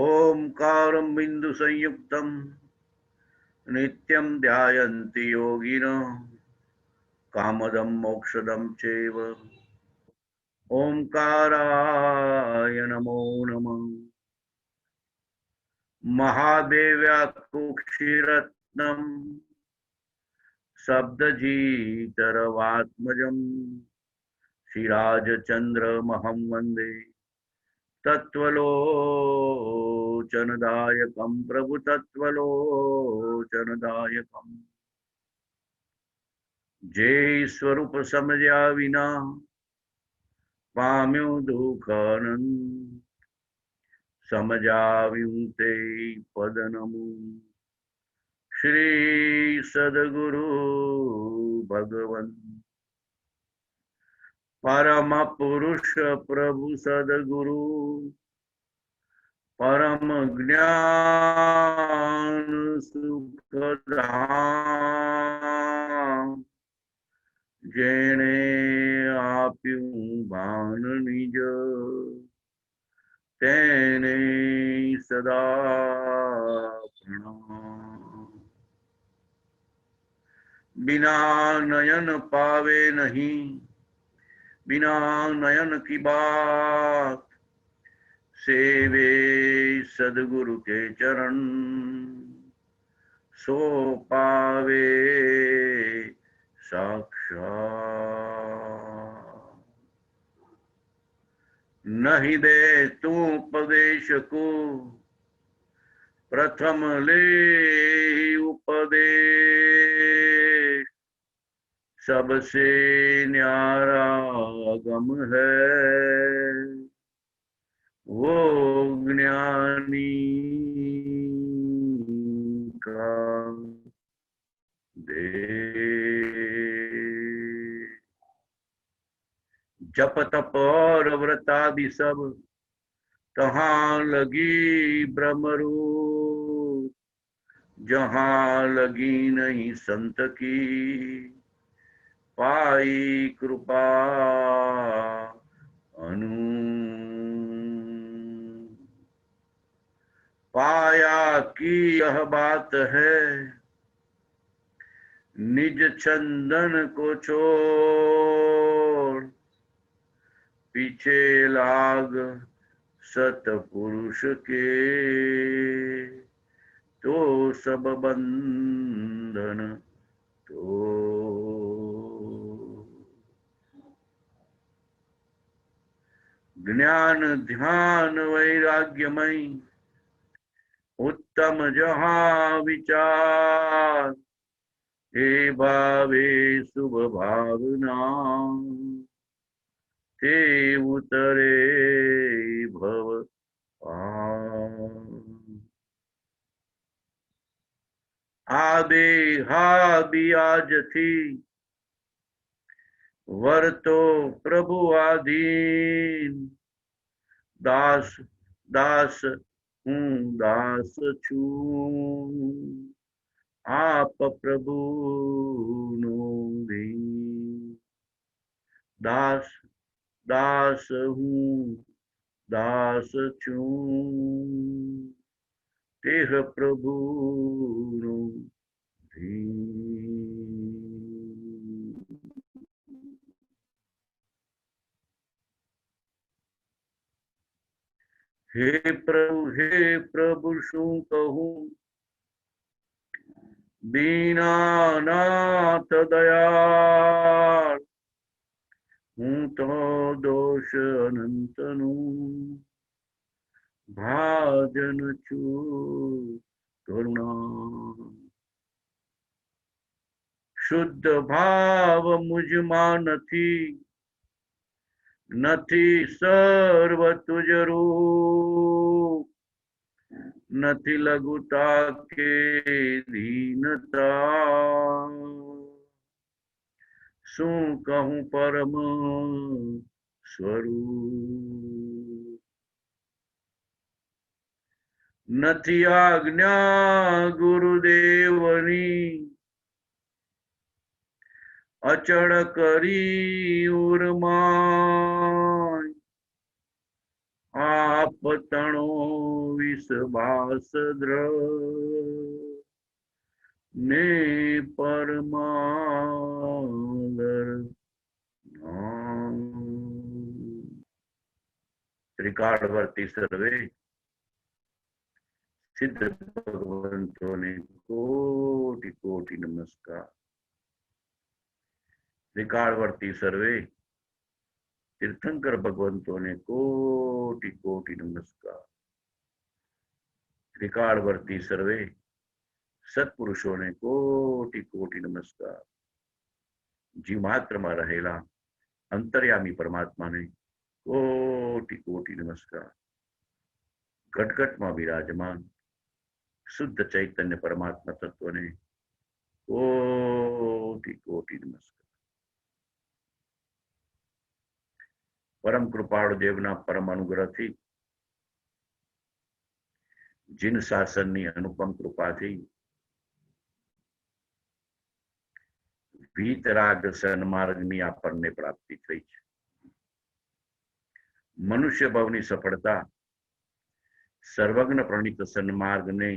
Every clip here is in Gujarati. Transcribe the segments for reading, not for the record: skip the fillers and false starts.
ओंकारं बिंदु संयुक्तं नित्यं ध्यायन्ति योगिनः कामदं मोक्षदं चैव ओंकाराय नमो नमः। महादेव्याकुक्षिरत्नं शब्दजीतरवात्मजं श्रीराजचन्द्रमहं वन्दे तत्त्वलोचनदायकं प्रभु तत्त्वलोचनदायकम्। जय स्वरूप समझा विना पाम्यो दुःखानंद समझाव्यूं ते पद नमो श्री सद्गुरु भगवन परम पुरुष प्रभु सद्गुरु परम ज्ञान सुखधाम जेने आप्યું ભાન નિજ તેને સદા પ્રણામ। बिना नयन पावे नहीं बिना नयन की बात सेवे सद्गुरु के चरण सो पावे साक्षात। नहीं दे तू उपदेश को प्रथम ले उपदेश सबसे न्यारा गम है वो ज्ञानी का दे। जप तप और व्रतादि सब तहाँ लगी ब्रह्मरूप जहाँ लगी नहीं संत की पाई कृपा अनु। पाया की यह बात है निज चंदन को छोड़ पीछे लाग सतपुरुष के तो सब बंधन तो। ज्ञान ध्यान वैराग्यमय उत्तम जहाँ विचार हे भावे शुभ भावना ते उतरे भव आदे हादि आज थी वर तो प्रभु आधीन दास दास हूँ दास छू आप प्रभु नो दीन। दास दास हूँ दास छू तेह प्रभु नो दीन। हे प्रभु शू कहूँ दीनानाथ दयाल हूँ तो दोष अनंतनु भाजन छू करुणा। शुद्ध भाव मुझ मा नथी सर्व तुझ रूप नथी लघुता के दीनता શું કહું પરમ સ્વરૂપ. નથી આજ્ઞા ગુરુદેવની અચળ કરી ઉર્માય. આપ તણો વિશ્વાસ દ્રઢ ને પરમાદર. ત્રિકાળવર્તી સર્વે સિદ્ધ ભગવંતોને કોટી કોટી નમસ્કાર. ત્રિકાળવર્તી સર્વે તીર્થંકર ભગવંતોને કોટી કોટી નમસ્કાર. ત્રિકાળવર્તી સર્વે સત્પુરુષોને કોટી કોટી નમસ્કાર. જીવ માત્રમાં રહેલા અંતર્યામી પરમાત્માને કોટી કોટી નમસ્કાર. ઘટઘટમાં બિરાજમાન શુદ્ધ ચૈતન્ય પરમાત્મા તત્વને કોટી કોટી નમસ્કાર. પરમ કૃપાળુ દેવના પરમ અનુગ્રહથી જીન શાસનની અનુપમ કૃપાથી વીતરાગ સન્માર્ગની આપણને પ્રાપ્તિ થઈ છે. મનુષ્ય ભાવની સફળતા સર્વજ્ઞ પ્રણીત સન્માર્ગને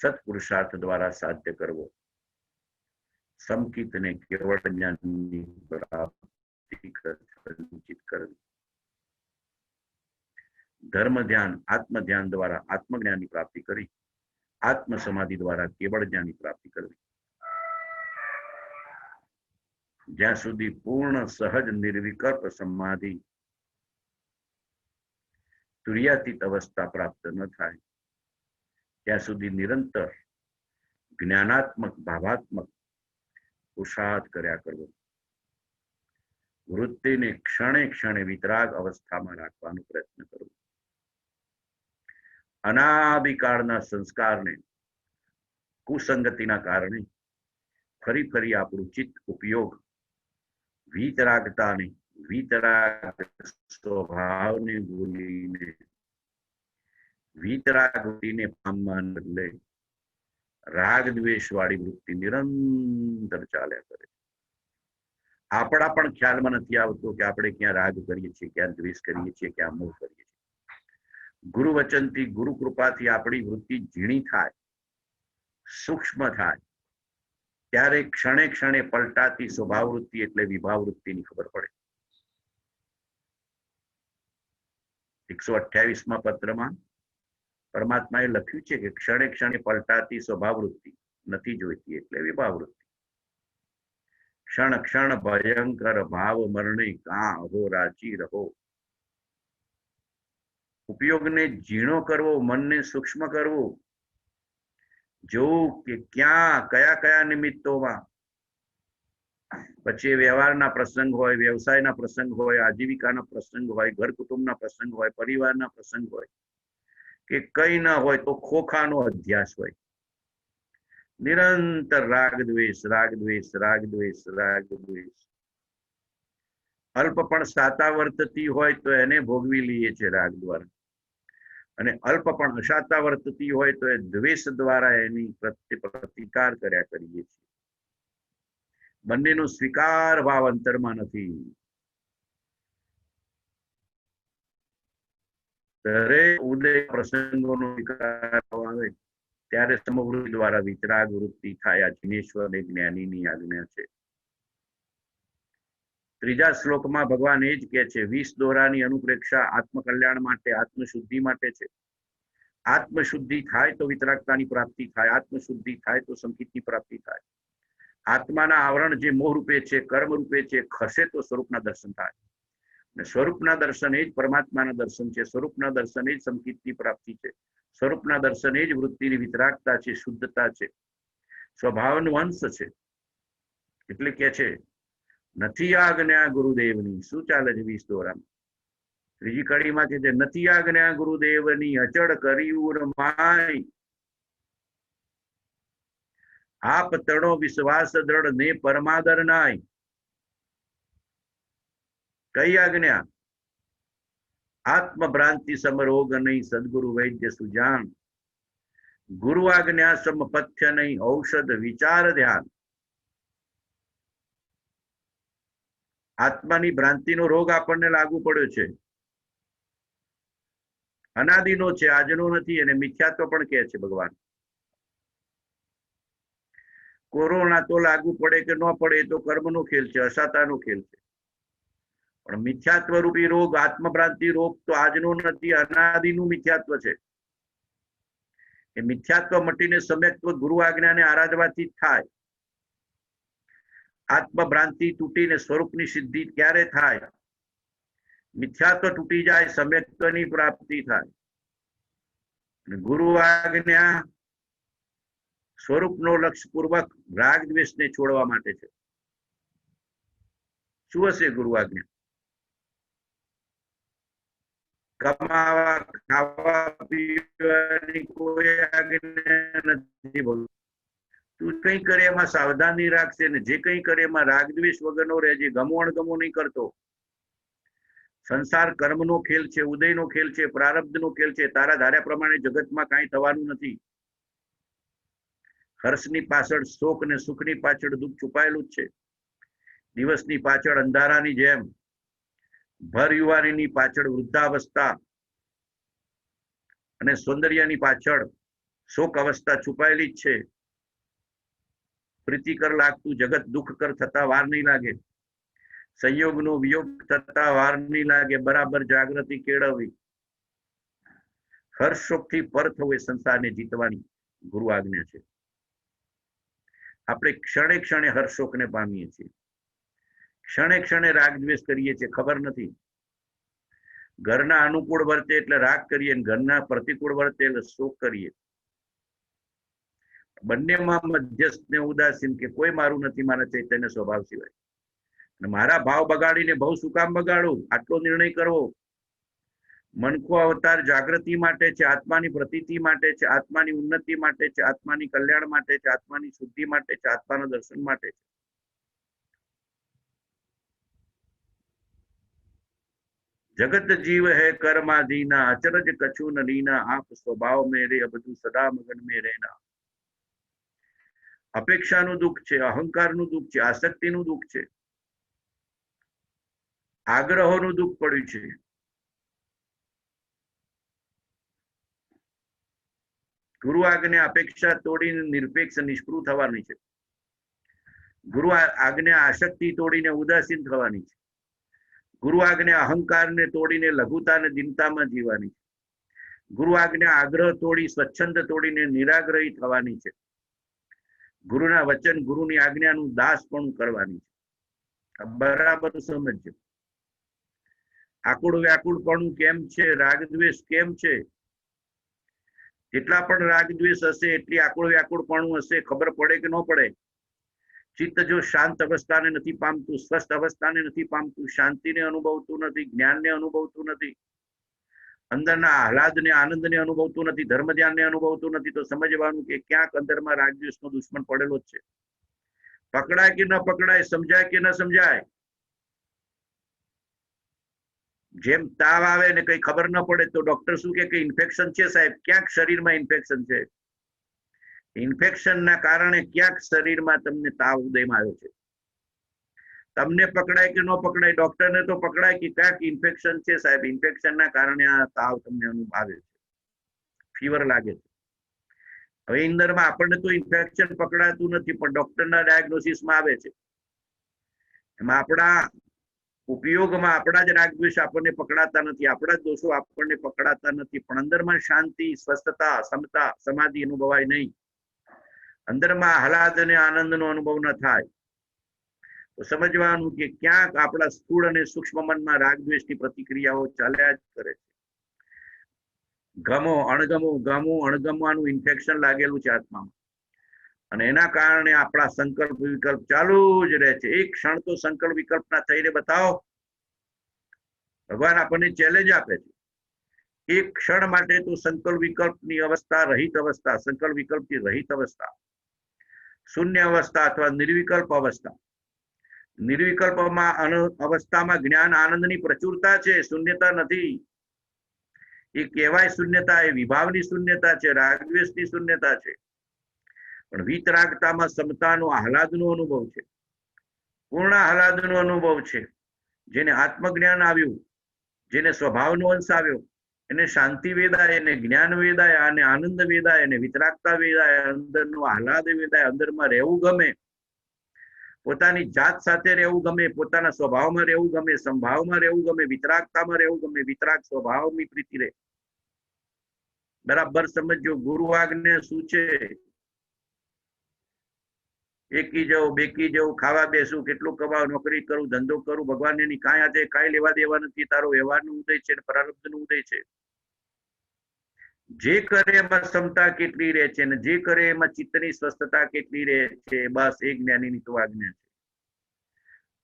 સત્પુરુષાર્થ દ્વારા સાધ્ય કરવો, સમકિતને કેવળ જ્ઞાનની પ્રાપ્તિ સંચિત કરવી, ધર્મ ધ્યાન આત્મ ધ્યાન દ્વારા આત્મજ્ઞાનની પ્રાપ્તિ કરી આત્મ સમાધિ દ્વારા કેવળ જ્ઞાનની પ્રાપ્તિ કરવી. જ્યાં સુધી પૂર્ણ સહજ નિર્વિકલ્પ સમાધિ તુર્યાતીત અવસ્થા પ્રાપ્ત ન થાય ત્યાં સુધી નિરંતર જ્ઞાનાત્મક ભાવાત્મક પુરુષાર્થ કર્યા કરવો. વૃત્તિને ક્ષણે ક્ષણે વિતરાગ અવસ્થામાં રાખવાનો પ્રયત્ન કરવો. અનાદિકાળના સંસ્કારને કુસંગતિના કારણે ફરી ફરી આપણું ચિત્ત ઉપયોગ વીતરાગતાને વીતરાગ સ્વભાવને ભૂલીને વીતરાગ વૃત્તિને પામવાને બદલે રાગ દ્વેષ વાળી વૃત્તિ નિરંતર ચાલ્યા કરે. આપણા પણ ખ્યાલમાં નથી આવતો કે આપણે ક્યાં રાગ કરીએ છીએ, ક્યાં દ્વેષ કરીએ છીએ, ક્યાં મોહ કરીએ છીએ. ગુરુ વચનથી ગુરુ કૃપાથી આપણી વૃત્તિ ઝીણી થાય, સૂક્ષ્મ થાય ત્યારે ક્ષણે ક્ષણે પલટાતી સ્વભાવ વૃત્તિ એટલે વિભાવ વૃત્તિની ખબર પડે. 128માં પત્રમાં પરમાત્માએ લખ્યું છે કે ક્ષણે ક્ષણે પલટાતી સ્વભાવ વૃત્તિ નથી જોઈતી એટલે વિભાવ વૃત્તિ. ક્ષણ ક્ષણ ભયંકર ભાવ મરણે કાં અહો રાચી રહો. ઉપયોગને ઝીણો કરવો, મનને સૂક્ષ્મ કરવું, જોવું કે ક્યાં કયા કયા નિમિત્તોમાં, પછી વ્યવહારના પ્રસંગ હોય, વ્યવસાયના પ્રસંગ હોય, આજીવિકાના પ્રસંગ હોય, ઘર કુટુંબના પ્રસંગ હોય, પરિવારના પ્રસંગ હોય કે કઈ ન હોય તો ખોખાનો અધ્યાસ હોય. નિરંતર રાગ દ્વેષ રાગ દ્વેષ રાગ દ્વેષ રાગ દ્વેષ. અલ્પ પણ સાતા વર્તતી હોય તો એને ભોગવી લઈએ છે રાગ દ્વારા, અને અલ્પ પણ અશાતા વર્તતી હોય તો એ દ્વેષ દ્વારા એની પ્રતિકાર કર્યા કરીએ છીએ. બંનેનો સ્વીકાર ભાવ અંતરમાં નથી. દરેક ઉદય પ્રસંગોનો સ્વીકાર આવે ત્યારે સમવૃત્તિ દ્વારા વિતરાગ વૃત્તિ થાય. આ જિનેશ્વર અને જ્ઞાનીની આજ્ઞા છે. ત્રીજા શ્લોકમાં ભગવાન એ જ કહે છે, 20 દોરાની અનુપ્રેક્ષા આત્મકલ્યાણ માટે, આત્મશુદ્ધિ માટે છે. આત્મશુદ્ધિ થાય તો વિતરાગતાની પ્રાપ્તિ થાય, આત્મશુદ્ધિ થાય તો સંકિતની પ્રાપ્તિ થાય. આત્માના આવરણ જે મોહ રૂપે છે, કર્મ રૂપે છે, ખસે તો સ્વરૂપના દર્શન થાય. અને સ્વરૂપના દર્શન એ જ પરમાત્માના દર્શન છે. સ્વરૂપના દર્શન એ જ સંકિતની પ્રાપ્તિ છે. સ્વરૂપના દર્શન એ જ વૃત્તિની વિતરાગતા છે, શુદ્ધતા છે, સ્વભાવનો અંશ છે. એટલે કે છે નથી આજ્ઞા ગુરુદેવની. શું ચાલે છે 20 દોરામાં? ત્રીજી કડીમાં કે છે નથી આજ્ઞા ગુરુદેવની અચળ કરી ઉર્માય. આપ તણો વિશ્વાસ દ્રઢ ને પરમાદર નાય. કઈ આજ્ઞા? આત્મભ્રાંતિ સમરોગ નહીં, સદગુરુ વૈદ્ય સુજાન. ગુરુ આજ્ઞા સમપથ્ય નહીં, ઔષધ વિચાર ધ્યાન. આત્માની ભ્રાંતિનો રોગ આપણને લાગુ પડ્યો છે, અનાદિનો છે, આજનો નથી, અને મિથ્યાત્વ પણ કહે છે ભગવાન. કોરોના તો લાગુ પડે કે ન પડે એ તો કર્મનો ખેલ છે, અસાતાનો ખેલ છે. પણ મિથ્યાત્વ રૂપી રોગ, આત્મભ્રાંતિ રોગ તો આજનો નથી, અનાદિનું મિથ્યાત્વ છે. એ મિથ્યાત્વ મટીને સમ્યક્ત્વ ગુરુ આજ્ઞાને આરાધવાથી થાય. આત્મભ્રાંતિ તૂટીને સ્વરૂપની સિદ્ધિ ક્યારે થાય? મિથ્યાત્વ તૂટી જાય, સમ્યક્ત્વની પ્રાપ્તિ થાય. ગુરુ આજ્ઞા સ્વરૂપનો લક્ષ્યપૂર્વક રાગ દ્વેષને છોડવા માટે છે. શું હશે ગુરુ આજ્ઞા? કમાવા ખાવા પીવાની કોઈ આજ્ઞા નથી. બોલ, તું કઈ કરે એમાં સાવધાની રાખશે ને જે કઈ કરે એમાં રાગ દ્વેષ વગરનો રહેજે, ગમો અણગમો નહીં કરતો. સંસાર કર્મનો ખેલ છે, ઉદયનો ખેલ છે, પ્રારબ્ધનો ખેલ છે. તારા ધાર્યા પ્રમાણે જગતમાં કાંઈ થવાનું નથી. હર્ષની પાછળ શોક ને સુખની પાછળ દુઃખ છુપાયેલું જ છે. દિવસની પાછળ અંધારાની જેમ, ભર યુવાનીની પાછળ વૃદ્ધાવસ્થા અને સૌંદર્યની પાછળ શોક અવસ્થા છુપાયેલી જ છે. પ્રીતિકર લાગતું જગત દુઃખકર થતા વાર નહીં લાગે. સંયોગનો વિયોગ થતા વાર નહીં લાગે. બરાબર જાગૃતિ કેળવવી, હર્ષ શોકથી પર થવું એ સંસારને જીતવાની ગુરુ આજ્ઞા છે. આપણે ક્ષણે ક્ષણે હર્ષ શોકને પામીએ છીએ, ક્ષણે ક્ષણે રાગ દ્વેષ કરીએ છીએ, ખબર નથી. ઘરના અનુકૂળ વર્તે એટલે રાગ કરીએ, ઘરના પ્રતિકૂળ વર્તે એટલે શોક કરીએ. બંનેમાં મધ્યસ્થ ને ઉદાસીન કે કોઈ મારું નથી મારા ચૈતન્ય સ્વભાવ સિવાય. અને મારા ભાવ બગાડીને ભાવ શું કામ બગાડું? આટલો નિર્ણય કરવો. મનખો અવતાર જાગૃતિ માટે છે, આત્માની પ્રતીતિ માટે છે, આત્માની ઉન્નતિ માટે છે, આત્માની કલ્યાણ માટે છે, આત્માની શુદ્ધિ માટે છે, આત્માના દર્શન માટે છે. જગત જીવ હે કર્માધીના, અચરજ કછુ ન લીના, આપ સ્વભાવ મેરે અબધુ સદા મગન મે રહેના. અપેક્ષાનું દુઃખ છે, અહંકારનું દુઃખ છે, આસક્તિનું દુઃખ છે, આગ્રહોનું દુઃખ પડ્યું છે. ગુરુ આજ્ઞા અપેક્ષા તોડીને નિરપેક્ષ નિષ્પૃહ થવાની છે. ગુરુ આજ્ઞા આસક્તિ તોડીને ઉદાસીન થવાની છે. ગુરુ આજ્ઞા અહંકારને તોડીને લઘુતા અને દીનતામાં જીવવાની છે. ગુરુ આજ્ઞા આગ્રહ તોડી સ્વચ્છંદ તોડીને નિરાગ્રહી થવાની છે. ગુરુના વચન, ગુરુની આજ્ઞાનું દાસપણું કરવાની છે. બરાબર સમજજો. આકુળ વ્યાકુળપણું કેમ છે? રાગ દ્વેષ કેમ છે? જેટલા પણ રાગ દ્વેષ હશે એટલી આકુળ વ્યાકુળપણું હશે. ખબર પડે કે ન પડે? ચિત્ત જો શાંત અવસ્થાને નથી પામતું, સ્વસ્થ અવસ્થાને નથી પામતું, શાંતિને અનુભવતું નથી, જ્ઞાનને અનુભવતું નથી, અંદરના આહલાદને આનંદને અનુભવતું નથી, ધર્મ ધ્યાનને અનુભવતું નથી, તો સમજવાનું કે ક્યાંક અંદરમાં રાગ દ્વેષનો દુશ્મન પડેલો જ છે. પકડાય કે ન પકડાય, સમજાય કે ન સમજાય. જેમ તાવ આવે ને કઈ ખબર ન પડે તો ડોક્ટર શું કે ઇન્ફેક્શન છે સાહેબ. ક્યાંક શરીરમાં ઇન્ફેક્શન છે. ઇન્ફેક્શનના કારણે ક્યાંક શરીરમાં તમને તાવ ઉદયમાં આવ્યો છે. તમને પકડાય કે ન પકડાય, ડોક્ટરને તો પકડાય કે ક્યાંક ઇન્ફેક્શન છે સાહેબ. ઇન્ફેક્શનના કારણે આ તાવ તમને આવે છે, ફીવર લાગે છે. હવે અંદરમાં આપણને તો ઇન્ફેક્શન પકડાતું નથી, પણ ડોક્ટરના ડાયગ્નોસિસમાં આવે છે. એમાં આપણા ઉપયોગમાં આપણા જ રાગ દ્વેષ આપણને પકડાતા નથી, આપણા જ દોષો આપણને પકડાતા નથી, પણ અંદરમાં શાંતિ, સ્વસ્થતા, સમતા, સમાધિ અનુભવાય નહીં. અંદરમાં આહલાદ અને આનંદનો અનુભવ ન થાય તો સમજવાનું કે ક્યાંક આપણા સ્થૂળ અને સૂક્ષ્મ મનમાં રાગ દ્વેષની પ્રતિક્રિયાઓ ચાલ્યા જ કરે છે. ગમો અણગમો, ગમો અણગમવાનું ઇન્ફેક્શન લાગેલું છે આત્મામાં, અને એના કારણે આપણા સંકલ્પ વિકલ્પ ચાલુ જ રહે છે. એક ક્ષણ તો સંકલ્પ વિકલ્પના થઈને બતાવો. ભગવાન આપણને ચેલેન્જ આપે છે. એક ક્ષણ માટે તો સંકલ્પ વિકલ્પની અવસ્થા, રહિત અવસ્થા, સંકલ્પ વિકલ્પની રહિત અવસ્થા, શૂન્ય અવસ્થા અથવા નિર્વિકલ્પ અવસ્થા, નિર્વિકલ્પમાં અવસ્થામાં જ્ઞાન આનંદની પ્રચુરતા છે, શૂન્યતા નથી. એ કહેવાય શૂન્યતા, એ વિભાવની શૂન્યતા છે, રાગદ્વેષની શૂન્યતા છે. પણ વિતરાગતામાં સમતાનો આહલાદનો અનુભવ છે, પૂર્ણ આહલાદનો અનુભવ છે. જેને આત્મજ્ઞાન આવ્યું, જેને સ્વભાવનો અંશ આવ્યો, એને શાંતિ વેદાય, એને જ્ઞાન વેદાય, અને આનંદ વેદાય, અને વિતરાગતા વેદાય, અંદરનો આહલાદ વેદાય. અંદરમાં રહેવું ગમે, પોતાની જાત સાથે રહેવું ગમે, પોતાના સ્વભાવમાં રહેવું ગમે, સંભાવમાં રહેવું ગમે, વિતરાગતામાં રહેવું ગમે, વિતરાગ સ્વભાવની પ્રીતિ રહે. બરાબર સમજો. ગુરુ આજ્ઞા શું છે? એકી જવું, બેકી જવું, ખાવા બેસું, કેટલું કમાવ, નોકરી કરું, ધંધો કરું, ભગવાન એની કાંઈ હાથે કાંઈ લેવા દેવા નથી. તારો વ્યવહારનો ઉદય છે, પ્રારબ્ધનો ઉદય છે. જે કરે એમાં ક્ષમતા કેટલી રહે છે, અને જે કરે એમાં ચિત્તની સ્વસ્થતા કેટલી રહે છે, બસ એ જ્ઞાનીની તો આજ્ઞા છે.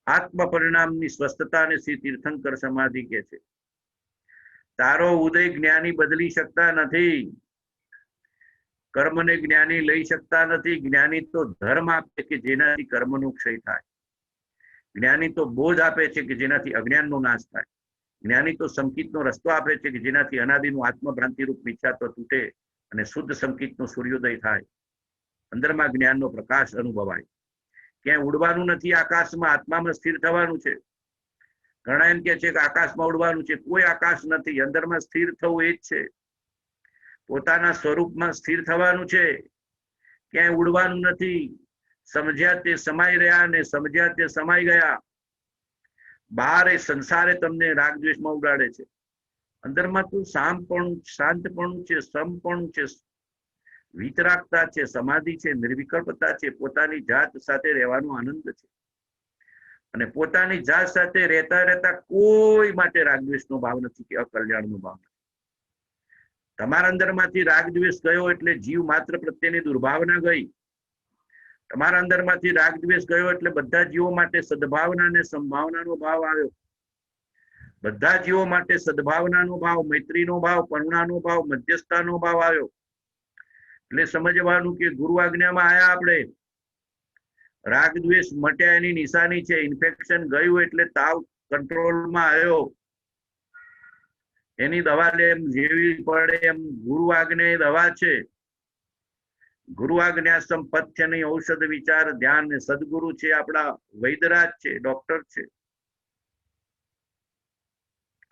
આત્મ પરિણામની સ્વસ્થતા અને શ્રી તીર્થંકર સમાધિ કે છે. તારો ઉદય જ્ઞાની બદલી શકતા નથી, કર્મને જ્ઞાની લઈ શકતા નથી. જ્ઞાની તો ધર્મ આપે કે જેનાથી કર્મનો ક્ષય થાય. જ્ઞાની તો બોધ આપે છે કે જેનાથી અજ્ઞાનનો નાશ થાય. જ્ઞાની તો સંકિતનો રસ્તો આપે છે કે જેનાથી અનાદિનું આત્મભ્રાંતિરૂપ મિથ્યાત્વ તૂટે અને શુદ્ધ સંકિતનો સૂર્યોદય થાય. અંદરમાં જ્ઞાનનો પ્રકાશ અનુભવાય. ક્યાંય ઉડવાનું નથી, આકાશમાં આત્મામાં સ્થિર થવાનું છે. ઘણા એમ કે છે કે આકાશમાં ઉડવાનું છે. કોઈ આકાશ નથી, અંદરમાં સ્થિર થવું એ જ છે. પોતાના સ્વરૂપમાં સ્થિર થવાનું છે, ક્યાંય ઉડવાનું નથી. સમજ્યા તે સમાઈ રહ્યા, ને સમજ્યા તે સમાઈ ગયા. બહાર એ સંસારે તમને રાગદ્વેષમાં ઉડાડે છે. અંદરમાં તો શાંતપણું છે, સમપણું છે, વિતરાગતા છે, સમાધિ છે, નિર્વિકલ્પતા છે, પોતાની જાત સાથે રહેવાનો આનંદ છે. અને પોતાની જાત સાથે રહેતા રહેતા કોઈ માટે રાગદ્વેષનો ભાવ નથી કે અકલ્યાણનો ભાવ નથી. તમારા અંદરમાંથી રાગદ્વેષ ગયો એટલે જીવ માત્ર પ્રત્યેની દુર્ભાવના ગઈ. તમારા અંદરમાંથી રાગદ્વેષ ગયો એટલે બધા જીવો માટે સદભાવના અને સંભાવનાનો ભાવ આવ્યો. બધા જીવો માટે સદભાવનાનો ભાવ, મૈત્રીનો ભાવ, કરુણાનો ભાવ, મધ્યસ્થતાનો ભાવ આવ્યો. એટલે સમજવાનું કે ગુરુ આજ્ઞામાં આયા આપણે. રાગદ્વેષ મટ્યા એની નિશાની છે. ઇન્ફેક્શન ગયું એટલે તાવ કંટ્રોલમાં આવ્યો. એની દવા એમ જેવી પડે એમ ગુરુ આજ્ઞા એ દવા છે. ગુરુ આજ્ઞા સંપથ્યની ઔષધ વિચાર ધ્યાન ને સદગુરુ છે, આપણા વૈદરાજ છે, ડોક્ટર છે.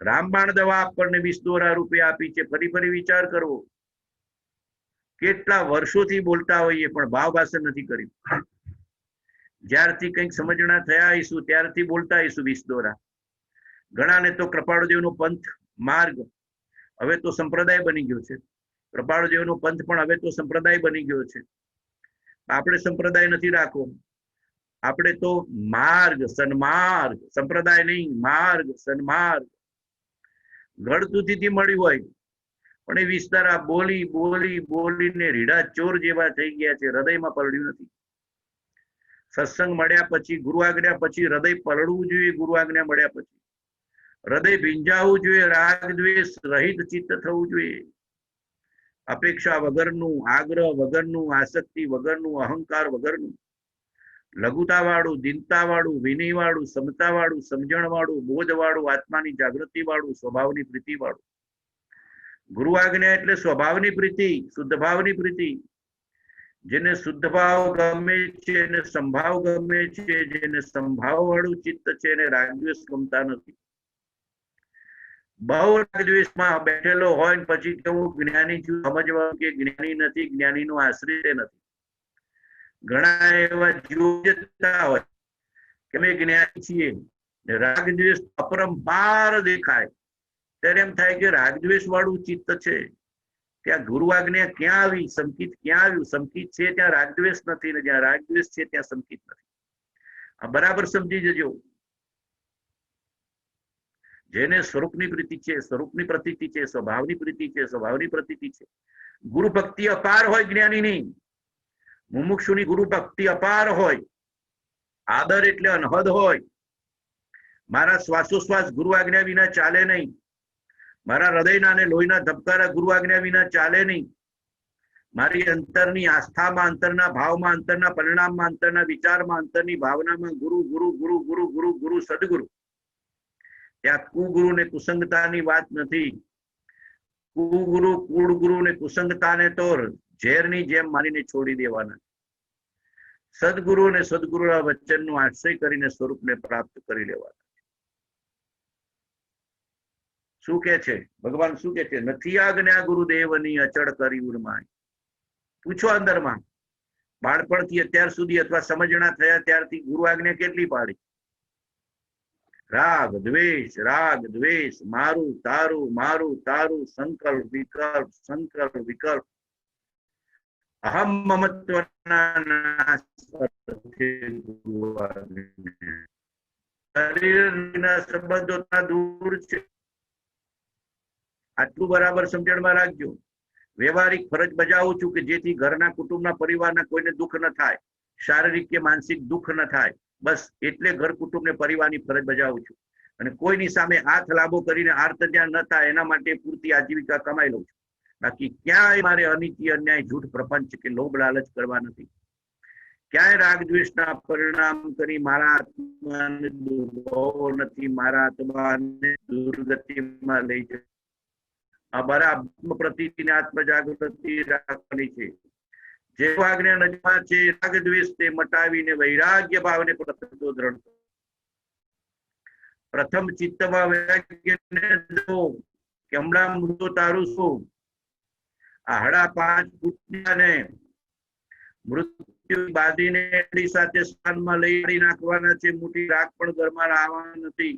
રામબાણ દવા આપણને 20 દોરા રૂપે આપી છે. ફરી ફરી વિચાર કરવો. કેટલા વર્ષોથી બોલતા હોઈએ પણ ભાવ ભાષણ નથી કર્યું. જ્યારથી કંઈક સમજણા થયા આવીશું ત્યારથી બોલતા આવીશું 20 દોરા. ઘણાને તો કૃપાળુદેવનો પંથ માર્ગ હવે તો સંપ્રદાય બની ગયો છે. કૃપાળુદેવનો પંથ પણ હવે તો સંપ્રદાય બની ગયો છે. આપણે સંપ્રદાય નથી રાખવો. આપણે તો માર્ગ, સન્માર્ગ, સંપ્રદાય નહીં, માર્ગ, સન્માર્ગ. ગળતુથી મળ્યું હોય પણ એ વિસ્તારા બોલી બોલી બોલીને રીડા ચોર જેવા થઈ ગયા છે. હૃદયમાં પલળ્યું નથી. સત્સંગ મળ્યા પછી, ગુરુ આજ્ઞા પછી હૃદય પલળવું જોઈએ. ગુરુ આજ્ઞા મળ્યા પછી હૃદય ભીંજાવવું જોઈએ. રાગ દ્વેષ રહિત ચિત્ત થવું જોઈએ. અપેક્ષા વગરનું, આગ્રહ વગરનું, આસક્તિ વગરનું, અહંકાર વગરનું, લઘુતાવાળું, દીનતાવાળું, વિનયવાળું, સમતાવાળું, સમજણવાળું, બોધવાળું, આત્માની જાગૃતિવાળું, સ્વભાવની પ્રીતિવાળું. ગુરુ આજ્ઞા એટલે સ્વભાવની પ્રીતિ, શુદ્ધ ભાવની પ્રીતિ. જેને શુદ્ધ ભાવ ગમે છે, એને સંભાવ ગમે છે. જેને સંભાવ વાળું ચિત્ત છે એને રાગદ્વેષ ગમતા નથી. બહુ રાગદ્વેષમાં બેઠેલો હોય પછી કેવું જ્ઞાની છું સમજવાનું કે જ્ઞાની નથી, જ્ઞાનીનો આશ્રય નથી. ઘણા એવા જીવતા હોય કે અમે જ્ઞાની છીએ, રાગદ્વેષ અપરંપાર દેખાય ત્યારે એમ થાય કે રાગદ્વેષ વાળું ચિત્ત છે. ત્યાં ગુરુ આજ્ઞા ક્યાં આવી? સંકિત ક્યાં આવ્યું? સંકિત છે ત્યાં રાગદ્વેષ નથી, ને જ્યાં રાગદ્વેષ છે ત્યાં સંકિત નથી. આ બરાબર સમજી જજો. જેને સ્વરૂપની પ્રીતિ છે, સ્વરૂપની પ્રતીતિ છે, સ્વભાવની પ્રીતિ છે, સ્વભાવની પ્રતીતિ છે. ગુરુ ભક્તિ અપાર હોય જ્ઞાનીની, મુમુક્ષુની ગુરુ ભક્તિ અપાર હોય. આદર એટલે અનહદ હોય. મારા શ્વાસોશ્વાસ ગુરુ આજ્ઞા વિના ચાલે નહીં. મારા હૃદયના અને લોહીના ધબકારા ગુરુ આજ્ઞા વિના ચાલે નહીં. મારી અંતરની આસ્થામાં, અંતરના ભાવમાં, અંતરના પરિણામમાં, અંતરના વિચારમાં, અંતરની ભાવનામાં ગુરુ ગુરુ ગુરુ ગુરુ ગુરુ ગુરુ સદગુરુ. ત્યાં કુગુરુ ને કુસંગતાની વાત નથી. કુગુરુ કુળગુરુ ને કુસંગતાને તો ઝેરની જેમ માનીને છોડી દેવાના. સદગુરુ અને સદગુરુના વચનનો આશ્રય કરીને સ્વરૂપને પ્રાપ્ત કરી લેવાના. શું કે છે ભગવાન? શું કે છે? નથી આજ્ઞા ગુરુદેવની અચળ કરી ઉર્માય. પૂછો અંદરમાં, બાળપણથી અત્યાર સુધી અથવા સમજણા થયા ત્યારથી ગુરુ આજ્ઞા કેટલી પાડી? રાગ દ્વેષ, મારું તારું, સંકલ્પ વિકલ્પ, અહમ મમત્વના નાશ શરીરના સંબંધોના દૂર છે. આટલું બરાબર સમજણમાં રાખજો. વ્યવહારિક ફરજ બજાવું છું કે જેથી ઘરના, કુટુંબના, પરિવારના કોઈને દુઃખ ન થાય, શારીરિક કે માનસિક દુઃખ ન થાય. બસ એટલે ઘર કુટુંબ ને પરિવારની ફરજ બજાવું છું. અને કોઈની સામે હાથ લાંબો કરીને આર્ત જ્ઞાન ન થાય એના માટે પૂરતી આજીવિકા કમાઈ લઉં છું. બાકી ક્યાંય મારે અનિતિ, અન્યાય, જૂઠ, પ્રપંચ કે લોભ લાલચ કરવા નથી. ક્યાંય રાગ દ્વેષના પરિણામ કરી મારા આત્માને દુભાવવો નથી, મારા આત્માને દુર્ગતિમાં લઈ જવું. અમારા આત્મ પ્રતીતિને આત્મ જાગૃતિ રાખવાની છે. જે આજ્ઞા નજમાં છે રાગ દ્વેષ તે મટાવીને વૈરાગ્ય ભાવને દ્રઢ. પ્રથમ ચિત્તમાં વૈરાગ્યને દો કે હમણાં મૃત્યુ તારું શું? આ 5.5 ફૂટને મૃત્યુ બાંધીને સાથે સ્થાનમાં લઈ નાખવાના છે. મોટી રાગ પણ ઘરમાં લાવવાના નથી.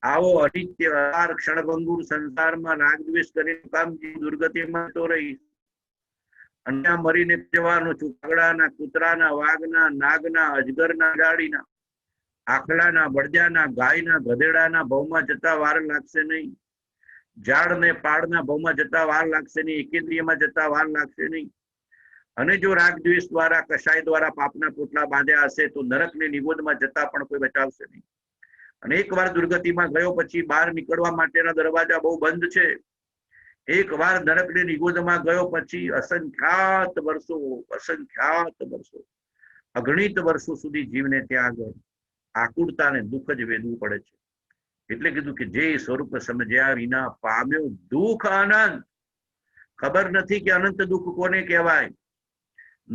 આવો અનિત્ય ક્ષણભંગુર સંસારમાં રાગ દ્વેષ કરીને કામ દુર્ગતિમાં તો રહી. અન્ય મરીને જવાનું છું. કાગડાના, કૂતરાના, વાઘના, નાગના, અજગરના, ગાડીના, આખલાના, બળજાના, ગાયના, ગધેડાના ભવમાં જતા વાર લાગશે નહીં. ઝાડ ને પાડના ભવમાં જતા વાર લાગશે નહીં. એકેન્દ્રિયમાં જતા વાર લાગશે નહીં. અને જો રાગ દ્વેષ દ્વારા, કષાય દ્વારા પાપના પોટલા બાંધ્યા હશે તો નરક ને નિગોદમાં જતા પણ કોઈ બચાવશે નહીં. અને એકવાર દુર્ગતિમાં ગયો પછી બહાર નીકળવા માટેના દરવાજા બહુ બંધ છે. એકવાર નરક ને નિગોદમાં ગયો પછી અસંખ્યાત વર્ષો, અગણિત વર્ષો સુધી જીવને ત્યાં આગળ આકુળતા ને દુઃખ જ વેદવું પડે છે. એટલે કીધું કે જે સ્વરૂપ સમજ્યા વિના પામ્યો દુઃખ આનંદ. ખબર નથી કે અનંત દુઃખ કોને કહેવાય.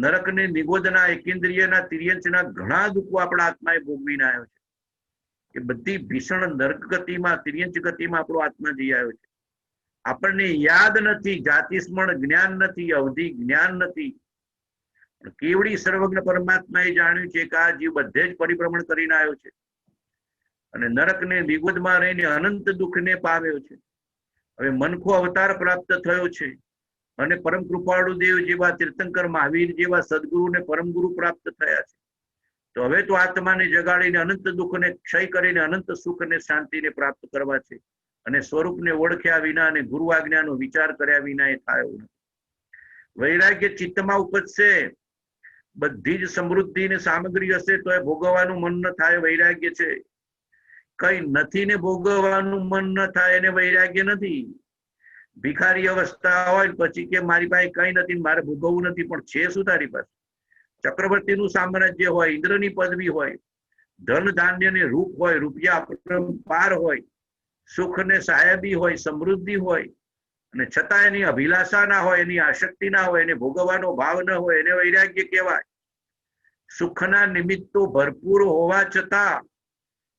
નરક ને નિગોદના, એકેન્દ્રિયના, તિર્યંચના ઘણા દુઃખો આપણા આત્માએ ભોગવીને આવ્યો છે. કે બધી ભીષણ નરક ગતિમાં, તિર્યંચ ગતિમાં આપણો આત્મા જઈ આવ્યો છે. આપણને યાદ નથી, જાતિ સ્મરણ જ્ઞાન નથી, અવધિ જ્ઞાન નથી. કેવડી સર્વજ્ઞ પરમાત્માએ જાણ્યું છે કે આ જીવ બધે જ પરિભ્રમણ કરીને આવ્યો છે અને નરકને નિગોદમાં રહીને અનંત દુઃખને પામ્યો છે. હવે મનખો અવતાર પ્રાપ્ત થયો છે અને પરમ કૃપાળુ દેવ જેવા, તીર્થંકર મહાવીર જેવા સદગુરુને પરમ ગુરુ પ્રાપ્ત થયા છે. તો હવે તો આત્માને જગાડીને અનંત દુઃખને ક્ષય કરીને અનંત સુખને, શાંતિને પ્રાપ્ત કરવા છે. અને સ્વરૂપને ઓળખ્યા વિના અને ગુરુ આજ્ઞાનો વિચાર કર્યા વિના એ થાય નથી. વૈરાગ્ય ચિત્તમાં ઉપજશે. બધી જ સમૃદ્ધિ ને સામગ્રી હશે તો એ ભોગવવાનું મન ન થાય, વૈરાગ્ય છે. કઈ નથી ને ભોગવવાનું મન ન થાય એને વૈરાગ્ય નથી. ભિખારી અવસ્થા હોય પછી કે મારી પાસે કઈ નથી, મારે ભોગવવું નથી, પણ છે શું તારી પાસે? ચક્રવર્તીનું સામ્રાજ્ય હોય, ઇન્દ્રની પદવી હોય, ધન ધાન્ય ને રૂપ હોય, રૂપિયા પાર હોય, સુખ ને સાહેબી હોય, સમૃદ્ધિ હોય, અને છતાં એની અભિલાષા ના હોય, એની આસક્તિ ના હોય, એને ભોગવવાનો ભાવ ન હોય, એને વૈરાગ્ય કહેવાય. સુખના નિમિત્તો ભરપૂર હોવા છતાં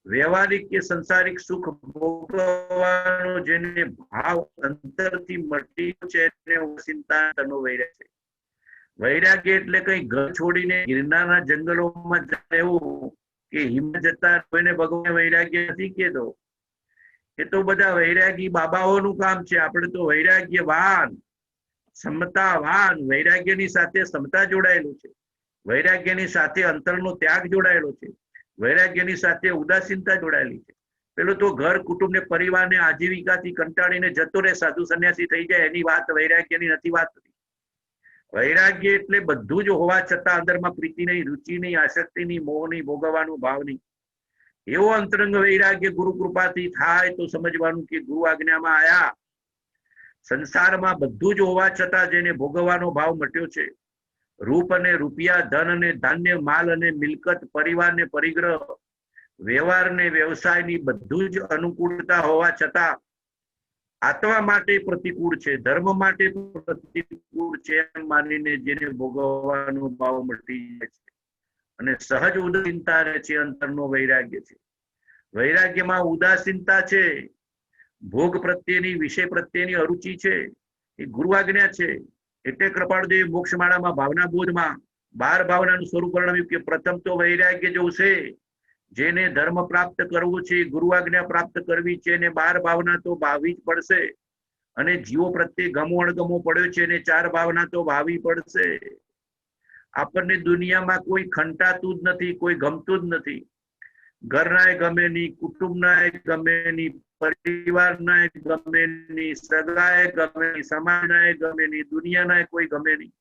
વ્યવહારિક કે સંસારિક સુખ ભોગવવાનો જેને ભાવ અંતરથી મટી છે એને ચિંતાનો વૈરાગ્ય છે. વૈરાગ્ય એટલે કઈ ઘર છોડીને ગિરનારના જંગલોમાં એવું કે હિમ જતા કોઈને ભગવાન વૈરાગ્ય નથી કહેતો. એ તો બધા વૈરાગી બાબાઓનું કામ છે. આપણે તો વૈરાગ્યવાન, સમતાવાન. વૈરાગ્યની સાથે સમતા જોડાયેલું છે. વૈરાગ્યની સાથે અંતરનો ત્યાગ જોડાયેલો છે. વૈરાગ્યની સાથે ઉદાસીનતા જોડાયેલી છે. પેલું તો ઘર, કુટુંબ ને પરિવારને આજીવિકાથી કંટાળીને જતો રહે, સાધુ સંન્યાસી થઈ જાય, એની વાત વૈરાગ્યની નથી. વાત નથી. વૈરાગ્ય એટલે બધું જ હોવા છતાં અંદરમાં પ્રીતિ નહીં, રુચિ નહીં, આસક્તિ નહીં, મોહ નહીં, ભોગવવાનું ભાવ નહીં. એવો અંતરંગ વૈરાગ્ય ગુરુ કૃપાથી થાય તો સમજવાનું કે ગુરુ આજ્ઞામાં આયા, સંસારમાં બધું જ હોવા છતાં જેને ભોગવવાનો ભાવ મટ્યો છે, રૂપ અને રૂપિયા, ધન અને ધાન્ય, માલ અને મિલકત, પરિવાર ને પરિગ્રહ, વ્યવહાર ને વ્યવસાયની બધું જ અનુકૂળતા હોવા છતાં આત્મા માટે પ્રતિકૂળ છે, ધર્મ માટે પ્રતિકૂળ છે એમ માનીને જેને ભોગવવાનો ભાવ મટી જાય છે અને સહજ ઉદાસીનતા રહે છે, અંતરનો વૈરાગ્ય છે. વૈરાગ્યમાં ઉદાસીનતા છે, ભોગ પ્રત્યેની, વિષય પ્રત્યેની અરુચિ છે, એ ગુરુ આજ્ઞા છે. એટલે કૃપાળદેવ મોક્ષમાળામાં ભાવના બોધમાં 12 ભાવનાનું સ્વરૂપ વર્ણવ્યું કે પ્રથમ તો વૈરાગ્ય જોશે, જેને ધર્મ પ્રાપ્ત કરવું છે, ગુરુ આજ્ઞા પ્રાપ્ત કરવી છે, ને 12 ભાવના તો ભાવી જ પડશે. અને જીવો પ્રત્યે ગમો અણગમો પડ્યો છે, ને 4 ભાવના તો ભાવી પડશે. આપણને દુનિયામાં કોઈ ખંટાતું જ નથી, કોઈ ગમતું જ નથી. ઘરનાય ગમે નહીં, કુટુંબનાય ગમે નહીં, પરિવારનાય ગમે નહીં, સગાએ ગમે નહીં, સમાજનાય ગમે નહીં, દુનિયાનાય કોઈ ગમે નહીં.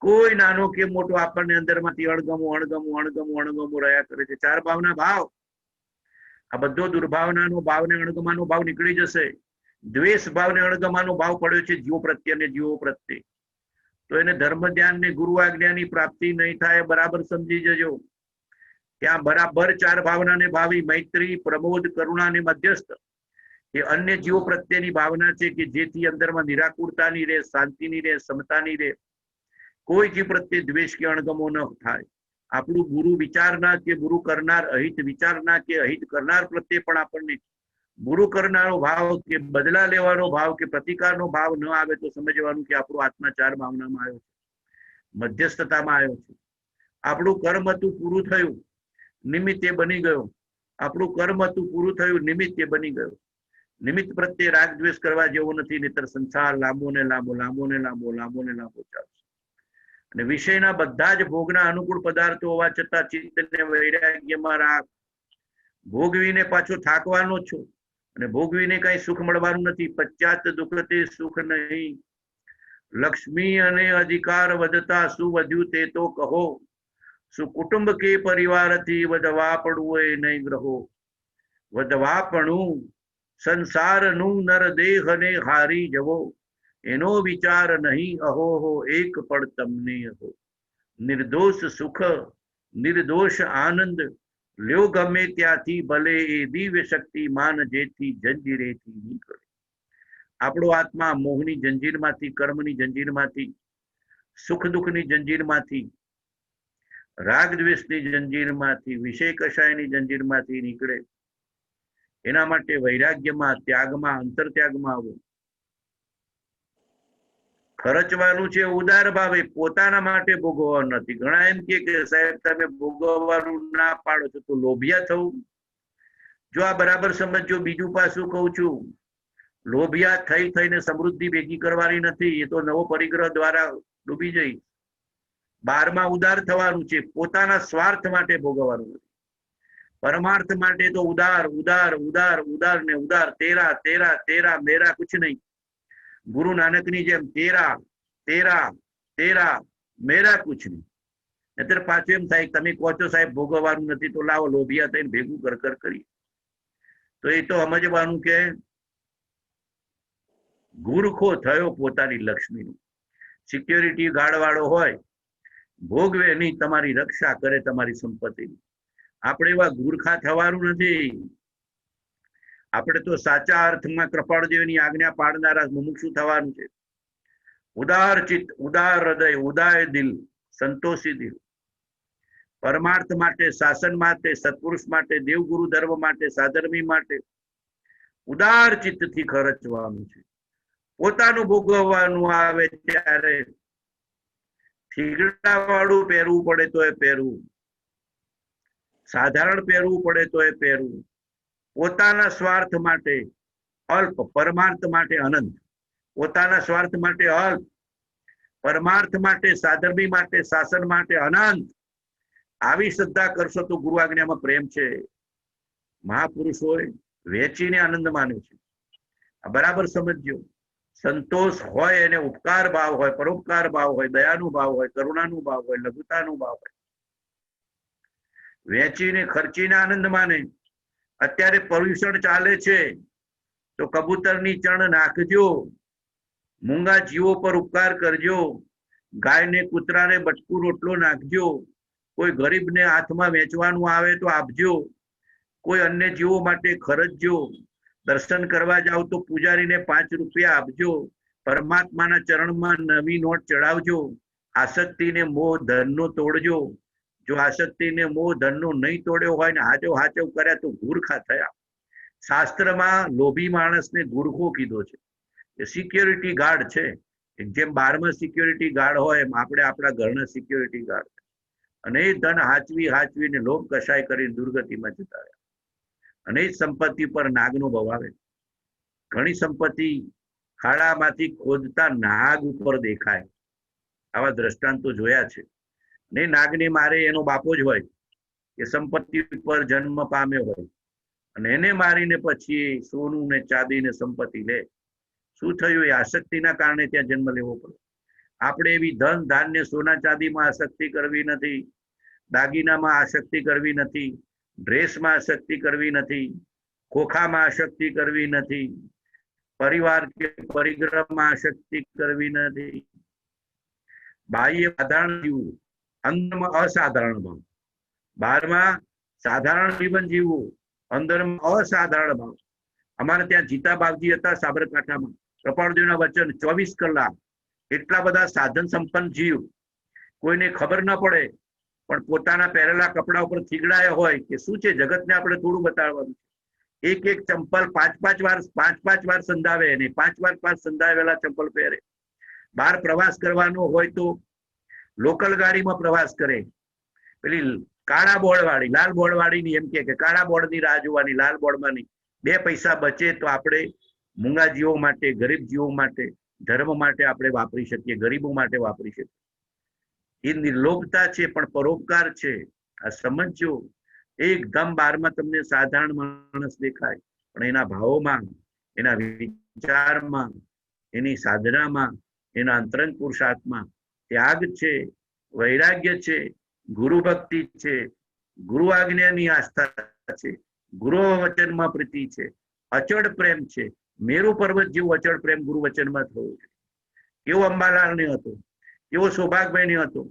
કોઈ નાનો કે મોટો આપણને અંદરમાંથી અણગમો રહ્યા કરે છે. 4 ભાવના ભાવ, આ બધો દુર્ભાવનાનો ભાવ ને અણગમાનો ભાવ નીકળી જશે. દ્વેષ ભાવ ને અણગમાનો ભાવ પડ્યો છે જીવો પ્રત્યે અને જીવો પ્રત્યે, તો એને ધર્મ ધ્યાન ને ગુરુ આજ્ઞાની પ્રાપ્તિ નહીં થાય, બરાબર સમજી જજો. ત્યાં બરાબર 4 ભાવનાને ભાવી, મૈત્રી, પ્રમોદ, કરુણા અને મધ્યસ્થ એ અન્ય જીવો પ્રત્યેની ભાવના છે કે જેથી અંદરમાં નિરાકુરતાની રહે, શાંતિની રહે, સમતાની રહે, કોઈ જીવ પ્રત્યે દ્વેષ કે અણગમો ન થાય. આપણું ગુરુ વિચારનાર કે ગુરુ કરનાર, અહિત વિચારનાર કે અહિત કરનાર પ્રત્યે પણ આપણને ગુરુ કરનારો ભાવ કે બદલા લેવાનો ભાવ કે પ્રતિકારનો ભાવ ન આવે તો સમજવાનું કે આપણો આત્મા 4 ભાવનામાં આવ્યો છે, મધ્યસ્થતામાં આવ્યો છે. આપણું કર્મ હતું પૂરું થયું, નિમિત્તે બની ગયો. આપણું કર્મ હતું પૂરું થયું, નિમિત્તે બની ગયો. નિમિત્ત પ્રત્યે રાગ દ્વેષ કરવા જેવો નથી, નહીતર સંસાર લાંબો ને લાંબો, લાંબો ને લાંબો, લાંબો ને લાંબો ચાલશે. અને વિષયના બધા જ ભોગના અનુકૂળ પદાર્થો હોવા છતાં ચિત્તને વૈરાગ્યમાં રાખ. ભોગવીને પાછો થાકવાનો છો અને ભોગવીને કઈ સુખ મળવાનું નથી. પશ્ચાત દુઃખતે સુખ નહીં. લક્ષ્મી અને અધિકાર વધતા શું વધ્યું તે તો કહો. શું કુટુંબ કે પરિવારથી વધવા પડવું એ નહીં ગ્રહો. વધવાપણું સંસારનું નરદેહને હારી જવો, એનો વિચાર નહીં અહો હો એક પળ તમને અહો. નિર્દોષ સુખ, નિર્દોષ આનંદ લ્યો ગમે ત્યાંથી, ભલે એ દિવ્ય શક્તિ માન જેથી જંજીરેથી નીકળે. આપણો આત્મા મોહની જંજીરમાંથી, કર્મની જંજીરમાંથી, સુખ દુઃખની જંજીરમાંથી, રાગ દ્વેષની જંજીરમાંથી, વિષય કષાયની જંજીરમાંથી નીકળે. એના માટે વૈરાગ્યમાં, ત્યાગમાં, અંતર ત્યાગમાં આવો. ખર્ચવાનું છે ઉદાર ભાવે, પોતાના માટે ભોગવવાનું નથી. ઘણા એમ કે સાહેબ તમે ભોગવવાનું ના પાડો છો તો લોભિયા થવું. જો આ બરાબર સમજો. બીજું પાછું કહું છું, લોભિયા થઈને સમૃદ્ધિ ભેગી કરવાની નથી, એ તો નવો પરિગ્રહ દ્વારા ડૂબી જઈ. 12માં ઉદાર થવાનું છે, પોતાના સ્વાર્થ માટે ભોગવવાનું નથી. પરમાર્થ માટે તો ઉદાર ઉદાર ઉદાર ઉદાર ને ઉદાર. તેરા તેરા તેરા, મેરા કુછ નહીં. ગુરુ નાનકની જેમ તેરા તેરા તેરા, મેરા કુછ નહીં. નહીતર પાછું એમ થાય તમે કહો છો સાહેબ ભોગવવાનું નથી તો લાવો લોભિયા થઈને ભેગું કર કરીએ. તો એ તો સમજવાનું કે ગુરખો થયો પોતાની લક્ષ્મીનું. સિક્યોરિટી ગાર્ડ વાળો હોય, ભોગવે નહીં, તમારી રક્ષા કરે તમારી સંપત્તિની. આપણે એવા ગુરખા થવાનું નથી. આપણે તો સાચા અર્થમાં કૃપાળદેવની આજ્ઞા પાડનારા મુમુક્ષુ થવાનું છે. ઉદાર ચિત્ત, ઉદાર હૃદય, ઉદાય દિલ, સંતોષી દિલ. પરમાર્થ માટે, શાસન માટે, સત્પુરુષ માટે, દેવગુરુ ધર્મ માટે, સાધર્મી માટે ઉદાર ચિત્તથી ખર્ચવાનું છે. પોતાનું ભોગવવાનું આવે ત્યારે થીગડા વાળું પહેરવું પડે તો એ પહેરવું, સાધારણ પહેરવું પડે તો એ પહેરવું. પોતાના સ્વાર્થ માટે અલ્પ, પરમાર્થ માટે અનંત. પોતાના સ્વાર્થ માટે અલ્પ, પરમાર્થ માટે, સાધર્મી માટે, શાસન માટે અનંત. આવી શ્રદ્ધા કરશો તો ગુરુ આજ્ઞામાં પ્રેમ છે. મહાપુરુષોએ વેચીને આનંદ માન્યો છે. આ બરાબર સમજજો. સંતોષ હોય એને ઉપકાર ભાવ હોય, પરોપકાર ભાવ હોય, દયાનું ભાવ હોય, કરુણાનું ભાવ હોય, લઘુતાનું ભાવ હોય. વેચીને ખર્ચીને આનંદ માને. અત્યારે પ્રદૂષણ ચાલે છે તો કબૂતરની ચણ નાખજો, મૂંગા જીવો પર ઉપકાર કરજો, ગાયને કૂતરાને બટકું રોટલો નાખજો, કોઈ ગરીબને હાથમાં વેચવાનું આવે તો આપજો, કોઈ અન્ય જીવો માટે ખર્ચજો, દર્શન કરવા જાવ તો પૂજારીને 5 રૂપિયા આપજો, પરમાત્માના ચરણમાં નવી નોટ ચડાવજો, આસક્તિને મોહ ધનનો તોડજો. જો આસક્તિને મોહ ધનનો નહીં તોડ્યો હોય ને હાચવ કર્યા તો ગુરખા થયા. શાસ્ત્રમાં લોભી માણસને ગુરખો કીધો છે. એ સિક્યોરિટી ગાર્ડ છે. જેમ 12માં સિક્યોરિટી ગાર્ડ હોય એમ આપણે આપણા ઘરના સિક્યોરિટી ગાર્ડ છે. અને એ ધન હાચવીને લોભ કશાય કરીને દુર્ગતિમાં જતા રહ્યા. અને એ સંપત્તિ પર નાગનો ભવ આવે. ઘણી સંપત્તિ ખાડામાંથી ખોદતા નાગ ઉપર દેખાય. આવા દ્રષ્ટાંતો જોયા છે. ને નાગને મારે એનો બાપો જ હોય, એ સંપત્તિ પર જન્મ પામ્યો હોય, અને એને મારીને પછી સોનું ને ચાંદી ને સંપત્તિ લે. શું થયું? એ આસક્તિના કારણે ત્યાં જન્મ લેવો પડે. આપણે એવી ધન ધાન્ય સોના ચાંદીમાં આસક્તિ કરવી નથી, દાગીનામાં આસક્તિ કરવી નથી, ડ્રેસમાં આસક્તિ કરવી નથી, ખોખામાં આસક્તિ કરવી નથી, પરિવાર કે પરિગ્રહમાં આસક્તિ કરવી નથી. બાહ્ય સાધારણ જીવવું, અંદરમાં અસાધારણ ભાવ. બહારમાં સાધારણ જીવન જીવવું, અંદરમાં અસાધારણ ભાવ. અમારે ત્યાં જીતા બાપજી હતા સાબરકાંઠામાં. કૃપાળુજીના વચન 24 કલાક. એટલા બધા સાધન સંપન્ન જીવ, કોઈને ખબર ના પડે, પણ પોતાના પહેરેલા કપડા ઉપર થીગડાયા હોય કે શું છે જગતને આપણે થોડું બતાવવાનું છે. એક ચંપલ 5 વાર સંધાવે, ને 5 વાર સંધાવેલા ચંપલ પહેરે. બહાર પ્રવાસ કરવાનો હોય તો લોકલ ગાડીમાં પ્રવાસ કરે. પેલી કાળા બોર્ડ વાળી, લાલ બોર્ડ વાળી ની એમ કે કાળા બોર્ડ ની રાહ જોવાની, લાલ બોર્ડમાં નહીં. 2 પૈસા બચે તો આપણે મૂંગા જીવો માટે, ગરીબ જીવો માટે, ધર્મ માટે આપણે વાપરી શકીએ, ગરીબો માટે વાપરી શકીએ. એ નિર્લોભતા છે પણ પરોપકાર છે. આ સમજો. એકદમ 12માં તમને સાધારણ માણસ દેખાય, પણ એના ભાવોમાં, એના વિચારમાં, એની સાધનામાં, એના અંતરંગ પુરુષાર્થમાં ત્યાગ છે, વૈરાગ્ય છે, ગુરુ ભક્તિ છે, ગુરુ આજ્ઞાની આસ્થા છે, ગુરુ વચનમાં પ્રીતિ છે, અચળ પ્રેમ છે. મેરુ પર્વત જેવો અચળ પ્રેમ ગુરુ વચનમાં થવો છે. કેવો અંબાલાલ ને હતો, કેવો સૌભાગભાઈ ને હતો,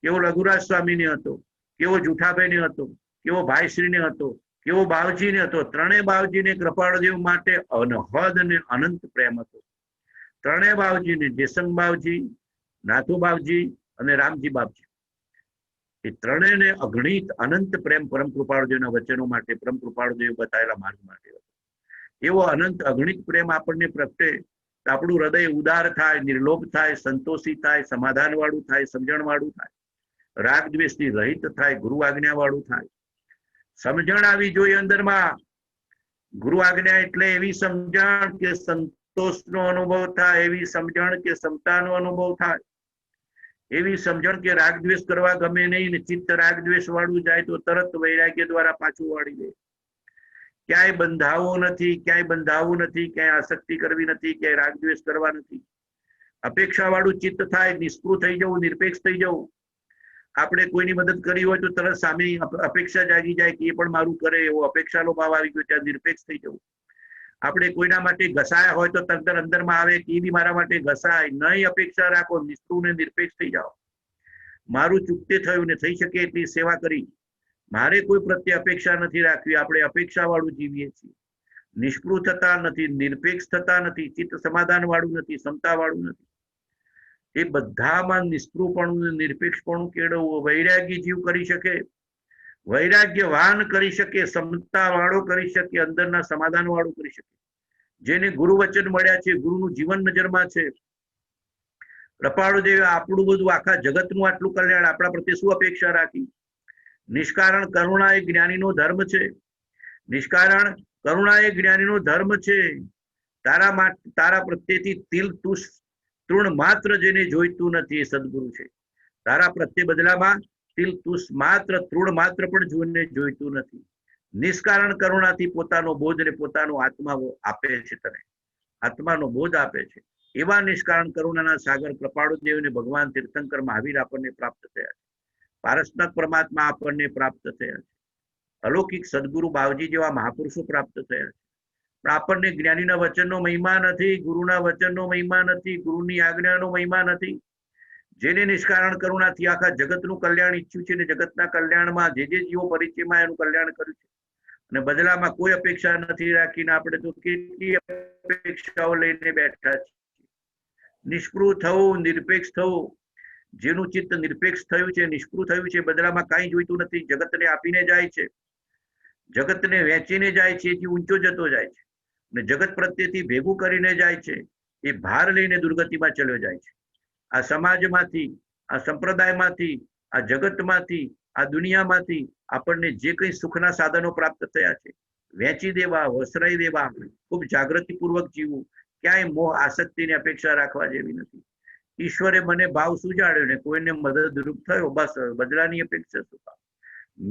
કેવો લઘુરાજ સ્વામી ને હતો, કેવો જુઠાભાઈ ને હતો, કેવો ભાઈશ્રી ને હતો, કેવો બાવજી ને હતો. ત્રણેય બાવજીને કૃપાળુદેવ માટે અનહદ અને અનંત પ્રેમ હતો. ત્રણેય બાવજીને, જેસંગ બાવજી, નાથુ બાવજી અને રામજી બાપજી, એ ત્રણેયને અગણિત અનંત પ્રેમ પરમ કૃપાળુદેવના વચનો માટે, પરમ કૃપાળુદેવ બતાવેલા માર્ગ માટે હતો. એવો અનંત અગણિત પ્રેમ આપણને પ્રગટે તો આપણું હૃદય ઉદાર થાય, નિર્લોભ થાય, સંતોષી થાય, સમાધાન વાળું થાય, સમજણ વાળું થાય, રાગ દ્વેષથી રહિત થાય, ગુરુ આજ્ઞા વાળું થાય. સમજણ આવી જોઈએ અંદરમાં. ગુરુ આજ્ઞા એટલે એવી સમજણ કે સંતોષનો અનુભવ થાય, એવી સમજણ કે ક્ષમતાનો અનુભવ થાય, એવી સમજણ કે રાગ દ્વેષ કરવા ગમે નહીં, ને ચિત્ત રાગ દ્વેષ વાળું જાય તો તરત વૈરાગ્ય દ્વારા પાછું વાળી દે. ક્યાંય બંધાવું નથી, ક્યાંય આસક્તિ કરવી નથી, ક્યાંય રાગ દ્વેષ કરવા નથી. અપેક્ષા વાળું ચિત્ત થાય, નિષ્પૃહ થઈ જવું, નિરપેક્ષ થઈ જવું. આપણે કોઈની મદદ કરી હોય તો તરત સામે અપેક્ષા જાગી જાય કે એ પણ મારું કરે, એવો અપેક્ષાનો ભાવ આવી ગયો, ત્યાં નિરપેક્ષ થઈ જવું. આપણે કોઈના માટે ઘસાયા હોય તો તરત અંદરમાં આવે કે એ બી મારા માટે ઘસાય. નહીં અપેક્ષા રાખો, નિષ્પૃહ ને નિરપેક્ષ થઈ જાઓ. મારું ચૂકતે થયું ને થઈ શકે એટલી સેવા કરી, મારે કોઈ પ્રત્યે અપેક્ષા નથી રાખવી. આપણે અપેક્ષા વાળું જીવીએ છીએ, નિષ્પૃહ થતા નથી, નિરપેક્ષ થતા નથી, ચિત્ત સમાધાન વાળું નથી, ક્ષમતા વાળું નથી. એ બધામાં નિષ્પૃહપણું, નિરપેક્ષપણું કેળવવું વૈરાગ્ય જીવ કરી શકે, વૈરાગ્યવાન કરી શકે, ક્ષમતા વાળો કરી શકે, અંદરના સમાધાન વાળું કરી શકે. જેને ગુરુ વચન મળ્યા છે, ગુરુનું જીવન નજરમાં છે. કૃપાળુદેવે આપણું બધું, આખા જગતનું આટલું કલ્યાણ, આપણા પ્રત્યે શું અપેક્ષા રાખી? નિષ્કારણ કરુણા એ જ્ઞાનીનો ધર્મ છે. નિષ્કારણ કરુણા એ જ્ઞાનીનો ધર્મ છે. તારા પ્રત્યેથી તિલ તુષ તૃણ માત્ર જેને જોઈતું નથી એ સદગુરુ છે. તારા પ્રત્યે બદલામાં તિલ તુષ માત્ર, તૃણ માત્ર પણ જોઈતું નથી. નિષ્કારણ કરુણાથી પોતાનો બોધ ને પોતાનો આત્મા આપે છે. તને આત્માનો બોધ આપે છે. એવા નિષ્કારણ કરુણાના સાગર કૃપાળુદેવને ભગવાન તીર્થંકર મહાવીર આપણને પ્રાપ્ત થયા છે. પારસનાથ પરમાત્મા આપણને પ્રાપ્ત થયા છે. અલૌકિક સદગુરુ બાવજી જેવા મહાપુરુષો પ્રાપ્ત થયા છે. પણ આપણને જ્ઞાનીના વચનનો મહિમા નથી, ગુરુના વચનનો મહિમા નથી, ગુરુની આજ્ઞાનો મહિમા નથી. જેને નિષ્કારણ કરુણાથી આખા જગતનું કલ્યાણ ઈચ્છ્યું છે ને જગતના કલ્યાણમાં જે જીવો પરિચયમાં એનું કલ્યાણ કર્યું છે અને બદલામાં કોઈ અપેક્ષા નથી રાખીને આપણે તો કેટલી અપેક્ષાઓ લઈને બેઠા છીએ. નિષ્પૃહ થવું, નિરપેક્ષ થવું, જેનું ચિત્ત નિરપેક્ષ થયું છે, નિષ્પૃહ થયું છે, બદલામાં કાંઈ જોઈતું નથી, જગતને આપીને જાય છે, જગતને વેચીને જાય છે, એથી ઊંચો જતો જાય છે અને જગત પ્રત્યેથી ભેગું કરીને જાય છે, એ ભાર લઈને દુર્ગતિમાં ચલ્યો જાય છે. આ સમાજમાંથી, આ સંપ્રદાયમાંથી, આ જગતમાંથી, આ દુનિયામાંથી આપણને જે કંઈ સુખના સાધનો પ્રાપ્ત થયા છે, વેચી દેવા, વસરાઈ દેવા, ખૂબ જાગૃતિપૂર્વક જીવવું, ક્યાંય મોહ આસક્તિની અપેક્ષા રાખવા જેવી નથી. ઈશ્વરે મને ભાવ સુજાડ્યો ને કોઈને મદદરૂપ થયો, બસ બદલાની અપેક્ષા શું?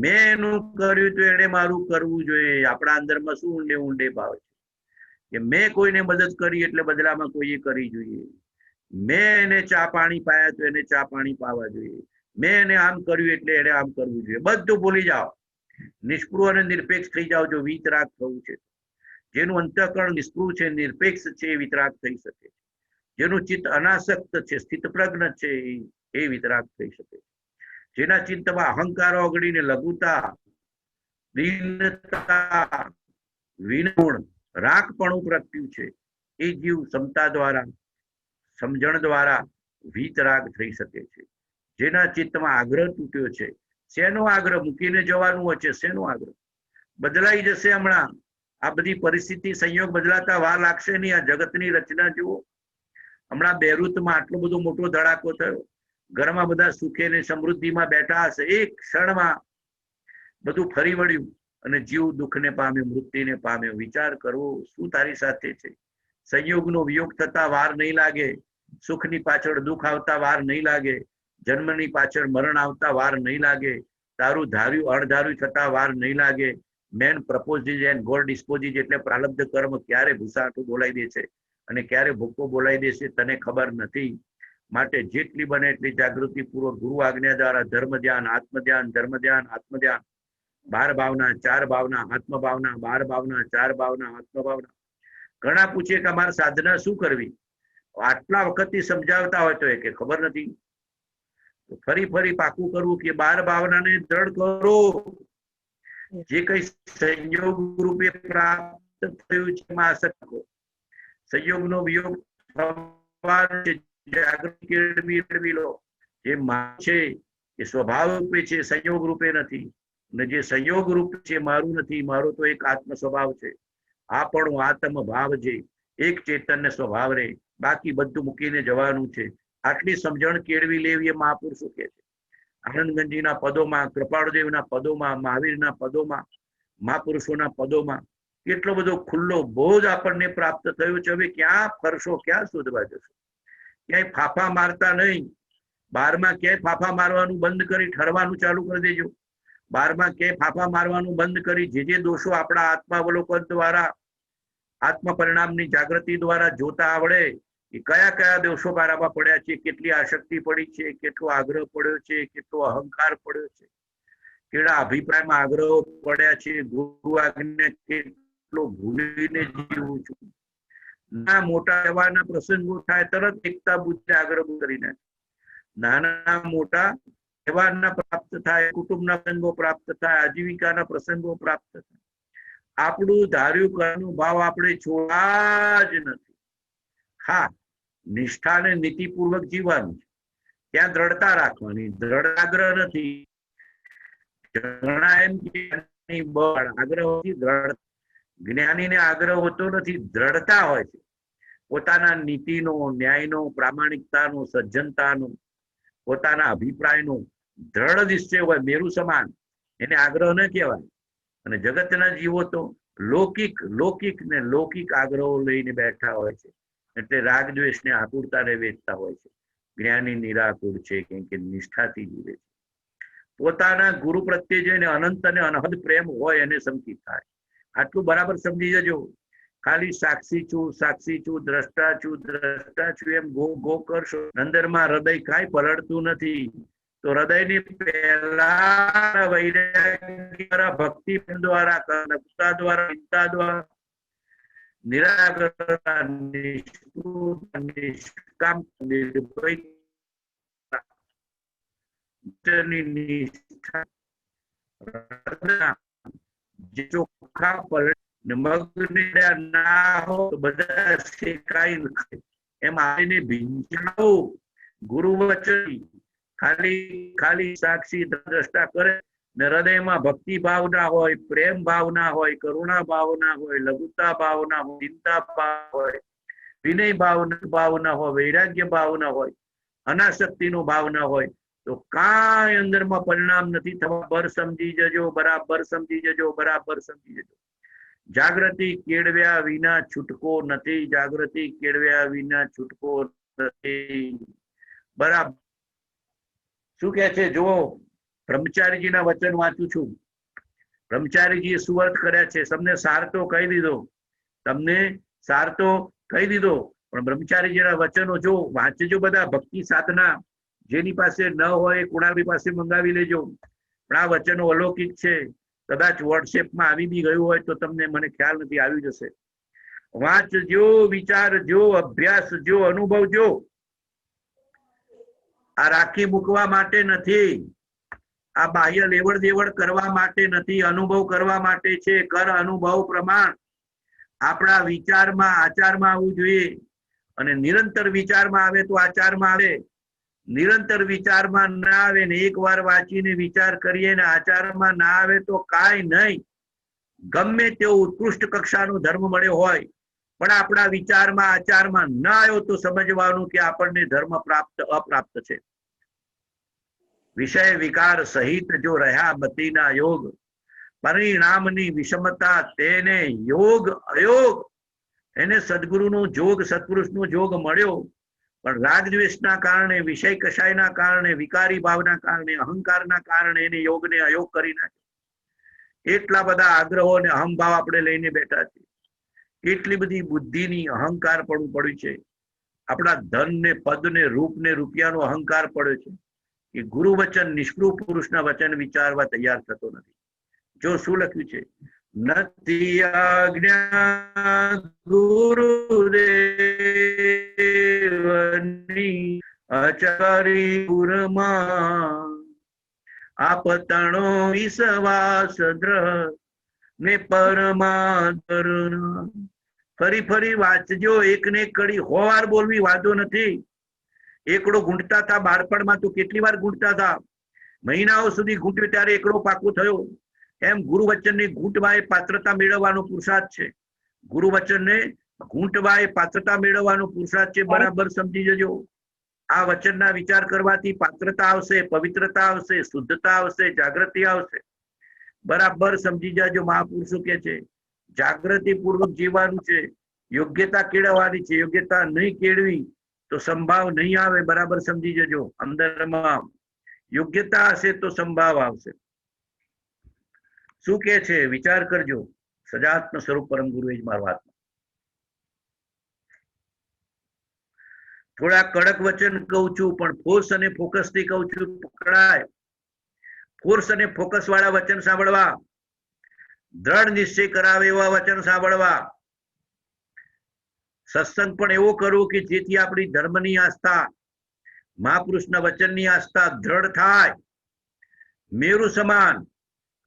મેં એનું કર્યું તો એને મારું કરવું જોઈએ. આપણા અંદરમાં શું ઊંડે ઊંડે ભાવ છે કે મેં કોઈને મદદ કરી એટલે બદલામાં કોઈએ કરી જોઈએ. મેં એને ચા પાણી પાયા તો એને ચા પાણી પાવા જોઈએ. મેં એને આમ કર્યું એટલે એને આમ કરવું જોઈએ. બધું ભૂલી જાઓ, નિષ્પૃહ અને નિરપેક્ષ થઈ જાઓ. જો વીતરાગ થવું છે, જેનું અંતઃકરણ નિષ્પૃહ છે, નિરપેક્ષ છે, એ વિતરાગ થઈ શકે છે. જેનું ચિત્ત અનાસક્ત છે, સ્થિતપ્રજ્ઞ છે, એ વિતરાગ થઈ શકે છે. જેના ચિત્તમાં અહંકાર ઓગળીને લઘુતા, દીનતા, વિનૂણ, રાખપણું પ્રગટ્યું છે, એ જીવ ક્ષમતા દ્વારા, સમજણ દ્વારા વીતરાગ થઈ શકે છે. જેના ચિત્તમાં આગ્રહ તૂટ્યો છે, શેનો આગ્રહ? મૂકીને જવાનું હોય છે, શેનો આગ્રહ? બદલાઈ જશે હમણાં. આ બધી પરિસ્થિતિ, સંયોગ બદલાતા વાર લાગશે નહીં. આ જગતની રચના જુઓ. હમણાં બેરુતમાં આટલો બધો મોટો ધડાકો થયો, ઘરમાં બધા સુખે ને સમૃદ્ધિમાં બેઠા હશે, એક ક્ષણમાં બધું ફરી વળ્યું અને જીવ દુઃખને પામ્યો, મૃત્યુને પામ્યો. વિચાર કરવો, શું તારી સાથે છે? સંયોગનો વિયોગ થતા વાર નહીં લાગે, સુખની પાછળ દુઃખ આવતા વાર નહીં લાગે, જન્મની પાછળ મરણ આવતા વાર નહીં લાગે, તારું ધાર્યું અણધાર્યું થતા વાર નહીં લાગે. મેન પ્રપોઝિસ એન્ડ ગોડ ડિસ્પોઝિસ, એટલે પ્રારબ્ધ કર્મ ક્યારે ભૂસાટું બોલાવી દે છે અને ક્યારે ભૂકો બોલાવી દેશે તને ખબર નથી. માટે જેટલી બને એટલી જાગૃતિ પૂર્વક ગુરુ આજ્ઞા દ્વારા ધર્મ ધ્યાન, આત્મ ધ્યાન, ધર્મ ધ્યાન, આત્મ ધ્યાન, 12 ભાવના, 4 ભાવના, આત્મ ભાવના, 12 ભાવના, 4 ભાવના, આત્મ ભાવના. ઘણા પૂછે કે અમારે સાધના શું કરવી? આટલા વખતથી સમજાવતા હોય તો એ કે ખબર નથી. ફરી ફરી પાકું કરવું કે 12 ભાવનાને દ્રઢ કરો. જે કઈ સંયોગ રૂપે પ્રાપ્ત થયું છે એમાં આસક્ત કરો. સંયોગનો વિયોગ થવાનો છે, જાગૃતિ કેળવી લો. જે મારું છે એ સ્વભાવ રૂપે છે, સંયોગ રૂપે નથી. અને જે સંયોગ રૂપ છે મારું નથી, મારો તો એક આત્મ સ્વભાવ છે. આપણો આત્મ ભાવ છે, એક ચેતન્ય સ્વભાવ રે, બાકી બધું મૂકીને જવાનું છે. આટલી સમજણ કેળવી લેવી એ મહાપુરુષો કે છે. આનંદગંજીના પદોમાં, કૃપાળુદેવના પદોમાં, મહાવીરના પદોમાં, મહાપુરુષોના પદોમાં કેટલો બધો ખુલ્લો બોધ આપણને પ્રાપ્ત થયો છે. હવે ક્યાં ફરશો, ક્યાં શોધવા જશો? ક્યાંય ફાફા મારતા નહીં. 12માં ક્યાંય ફાફા મારવાનું બંધ કરી ઠરવાનું ચાલુ કરી દેજો. 12માં ક્યાંય ફાફા મારવાનું બંધ કરી જે દોષો આપણા આત્માવલોકન દ્વારા, આત્મ પરિણામની જાગૃતિ દ્વારા જોતા આવડે, એ કયા કયા દોષો મારામાં પડ્યા છે, કેટલી આસક્તિ પડી છે, કેટલો આગ્રહ પડ્યો છે, કેટલો અહંકાર પડ્યો છે, કેળા અભિપ્રાયમાં આગ્રહો પડ્યા છે, ગુરુ આજ્ઞા કેટલો ભૂલીને જીવું છું. ના મોટા એવાના પ્રસંગો થાય તરત એકતા બુદ્ધિ આગ્રહ કરીને, નાના મોટા વ્યવહારના પ્રાપ્ત થાય, કુટુંબના પ્રસંગો પ્રાપ્ત થાય, આજીવિકાના પ્રસંગો પ્રાપ્ત થાય. આપણું ધાર્યું કરવાનું ભાવ આપણે છોડવા જ નથી. હા, નિષ્ઠાને નીતિપૂર્વક જીવવાનું છે, ત્યાં દ્રઢતા રાખવાની. દ્રઢ આગ્રહ નથી. આગ્રહ, જ્ઞાનીને આગ્રહ હોતો નથી, દ્રઢતા હોય છે. પોતાના નીતિનો, ન્યાયનો, પ્રામાણિકતાનો, સજ્જનતાનો, પોતાના અભિપ્રાયનો દ્રઢ નિશ્ચય હોય, મેરુ સમાન. એને આગ્રહ ન કહેવાય. અને જગતના જીવો તો લૌકિક ને લૌકિક આગ્રહો લઈને બેઠા હોય છે. એટલે રાગ દ્વેષને આતુરતાને વેચતા હોય છે. જ્ઞાની નિરાકુર છે, કેમ કે નિષ્ઠાથી જીવે છે. પોતાના ગુરુ પ્રત્યે જઈને અનંત અને અનહદ પ્રેમ હોય એને સંકિત થાય. આટલું બરાબર સમજી જજો. ખાલી સાક્ષી છું, દ્રષ્ટા છું એમ ગો કરશો, અંદરમાં હૃદય કાંઈ પલળતું નથી. તો હૃદયની પહેલા વૈરાગ્ય દ્વારા, ભક્તિ દ્વારા, ચિંતા દ્વારા નિરાકરણ, નિષ્કામ, નિષ્ઠા, ચોખ્ખા પલટે મગને ના હો તો બધા શેકાઈ નાખે. એમ આવીને ભીંજાઓ ગુરુ વચન ખાલી સાક્ષી દ્રષ્ટા કરે ને હૃદયમાં ભક્તિ ભાવના હોય, પ્રેમ ભાવના હોય, કરુણા ભાવના હોય, લઘુતા ભાવના હોય, ચિંતા ભાવ હોય, વિનય ભાવના હોય, વૈરાગ્ય ભાવના હોય, અનાસક્તિનો ભાવના હોય તો કાંઈ અંદરમાં પરિણામ નથી થવા. બરાબર સમજી જજો, બરાબર સમજી જજો, બરાબર સમજી જજો. જાગૃતિ કેળવ્યા વિના છૂટકો નથી. જાગૃતિ કેળવ્યા વિના છૂટકો નથી. બરાબર. શું કે છે જુઓ, બ્રહ્મચારીજીના વચન વાંચું છું. બ્રહ્મચારીજીએ શું અર્થ કર્યા છે તમને સાર તો કહી દીધો, તમને સાર તો કહી દીધો, પણ બ્રહ્મચારીજીના વચનો જો વાંચજો બધા. ભક્તિ સાધના જેની પાસે ન હોય કુણાલભાઈ પાસે મંગાવી લેજો. પણ આ વચનો અલૌકિક છે. કદાચ વોટ્સએપમાં આવી બી ગયું હોય તો તમને, મને ખ્યાલ નથી, આવી જશે. વાંચજો, વિચારજો, અભ્યાસજો, અનુભવજો. આ રાખી મૂકવા માટે નથી, આ બાહ્ય લેવડ દેવડ કરવા માટે નથી, અનુભવ કરવા માટે છે. કર અનુભવ પ્રમાણ આપણા વિચારમાં, આચારમાં આવવું જોઈએ. અને નિરંતર વિચારમાં આવે તો આચારમાં આવે. નિરંતર વિચારમાં ના આવે ને એકવાર વાંચીને વિચાર કરીએ ને આચારમાં ના આવે તો કાંઈ નહીં. ગમે તેવો ઉત્કૃષ્ટ કક્ષાનો ધર્મ મળ્યો હોય પણ આપણા વિચારમાં, આચારમાં ના આવ્યો તો સમજવાનું કે આપણને ધર્મ પ્રાપ્ત અપ્રાપ્ત છે. વિષય વિકાર સહિત જો રહ્યા મતિના યોગ, પરિણામની વિષમતા તેને યોગ અયોગ. એને સદગુરુનો જોગ, સત્પુરુષનો જોગ મળ્યો પણ રાગદ્વેષના કારણે, વિષય કષાયના કારણે, વિકારી ભાવના કારણે, અહંકારના કારણે એને યોગને અયોગ કરી નાખ્યો. એટલા બધા આગ્રહો અને અહંભાવ આપણે લઈને બેઠા છીએ. એટલી બધી બુદ્ધિની અહંકાર પડ્યું છે. આપણા ધન ને પદ ને રૂપ ને રૂપિયાનો અહંકાર પડ્યો છે કે ગુરુ વચન, નિષ્કૃત પુરુષના વચન વિચારવા તૈયાર થતો નથી. જો શું લખ્યું છે, નથી આજ્ઞા ગુરુદેવની આચારી પુરમાં, આપતણો વિશ્વાસ દ્રઢ ને પરમાદર. ફરી વાંચજો, એક ને એક કડી 100 વાર બોલવી વાંધો નથી. એકડો ઘૂંટતા હતા બાળપણમાં તો કેટલી વાર ઘૂંટતા હતા, મહિનાઓ સુધી ઘૂંટ્યો ત્યારે એકડો પાકો થયો. એમ ગુરુ વચનને ઘૂંટવા એ પાત્રતા મેળવવાનો પુરુષાર્થ છે. ગુરુ વચનને ઘૂંટવા એ પાત્રતા મેળવવાનો પુરુષાર્થ છે. બરાબર સમજી જજો. આ વચનના વિચાર કરવાથી પાત્રતા આવશે, પવિત્રતા આવશે, શુદ્ધતા આવશે, જાગૃતિ આવશે. બરાબર સમજી જાજો. મહાપુરુષો કે છે જાગૃતિ પૂર્વક જીવવાનું છે, યોગ્યતા કેળવવાની છે. યોગ્યતા નહીં કેળવી તો સંભાવ નહીં આવે. બરાબર સમજી જજો. અંદરમાં યોગ્યતા હશે તો સંભાવ આવશે. શું કે છે વિચાર કરજો. સજાત્મ સ્વરૂપ પરમ ગુરુ એ જ મારો આત્મા. થોડા કડક વચન કહું છું પણ ફોર્સ અને ફોકસ થી કહું છું, પકડાય. ફોર્સ અને ફોકસ વાળા વચન સાંભળવા, દ્રઢ નિશ્ચય કરાવે એવા વચન સાંભળવા. સત્સંગ પણ એવો કરવો કે જેથી આપણી ધર્મની આસ્થા, મહાપુરુષના વચનની આસ્થા દ્રઢ થાય. મેરુ સમાન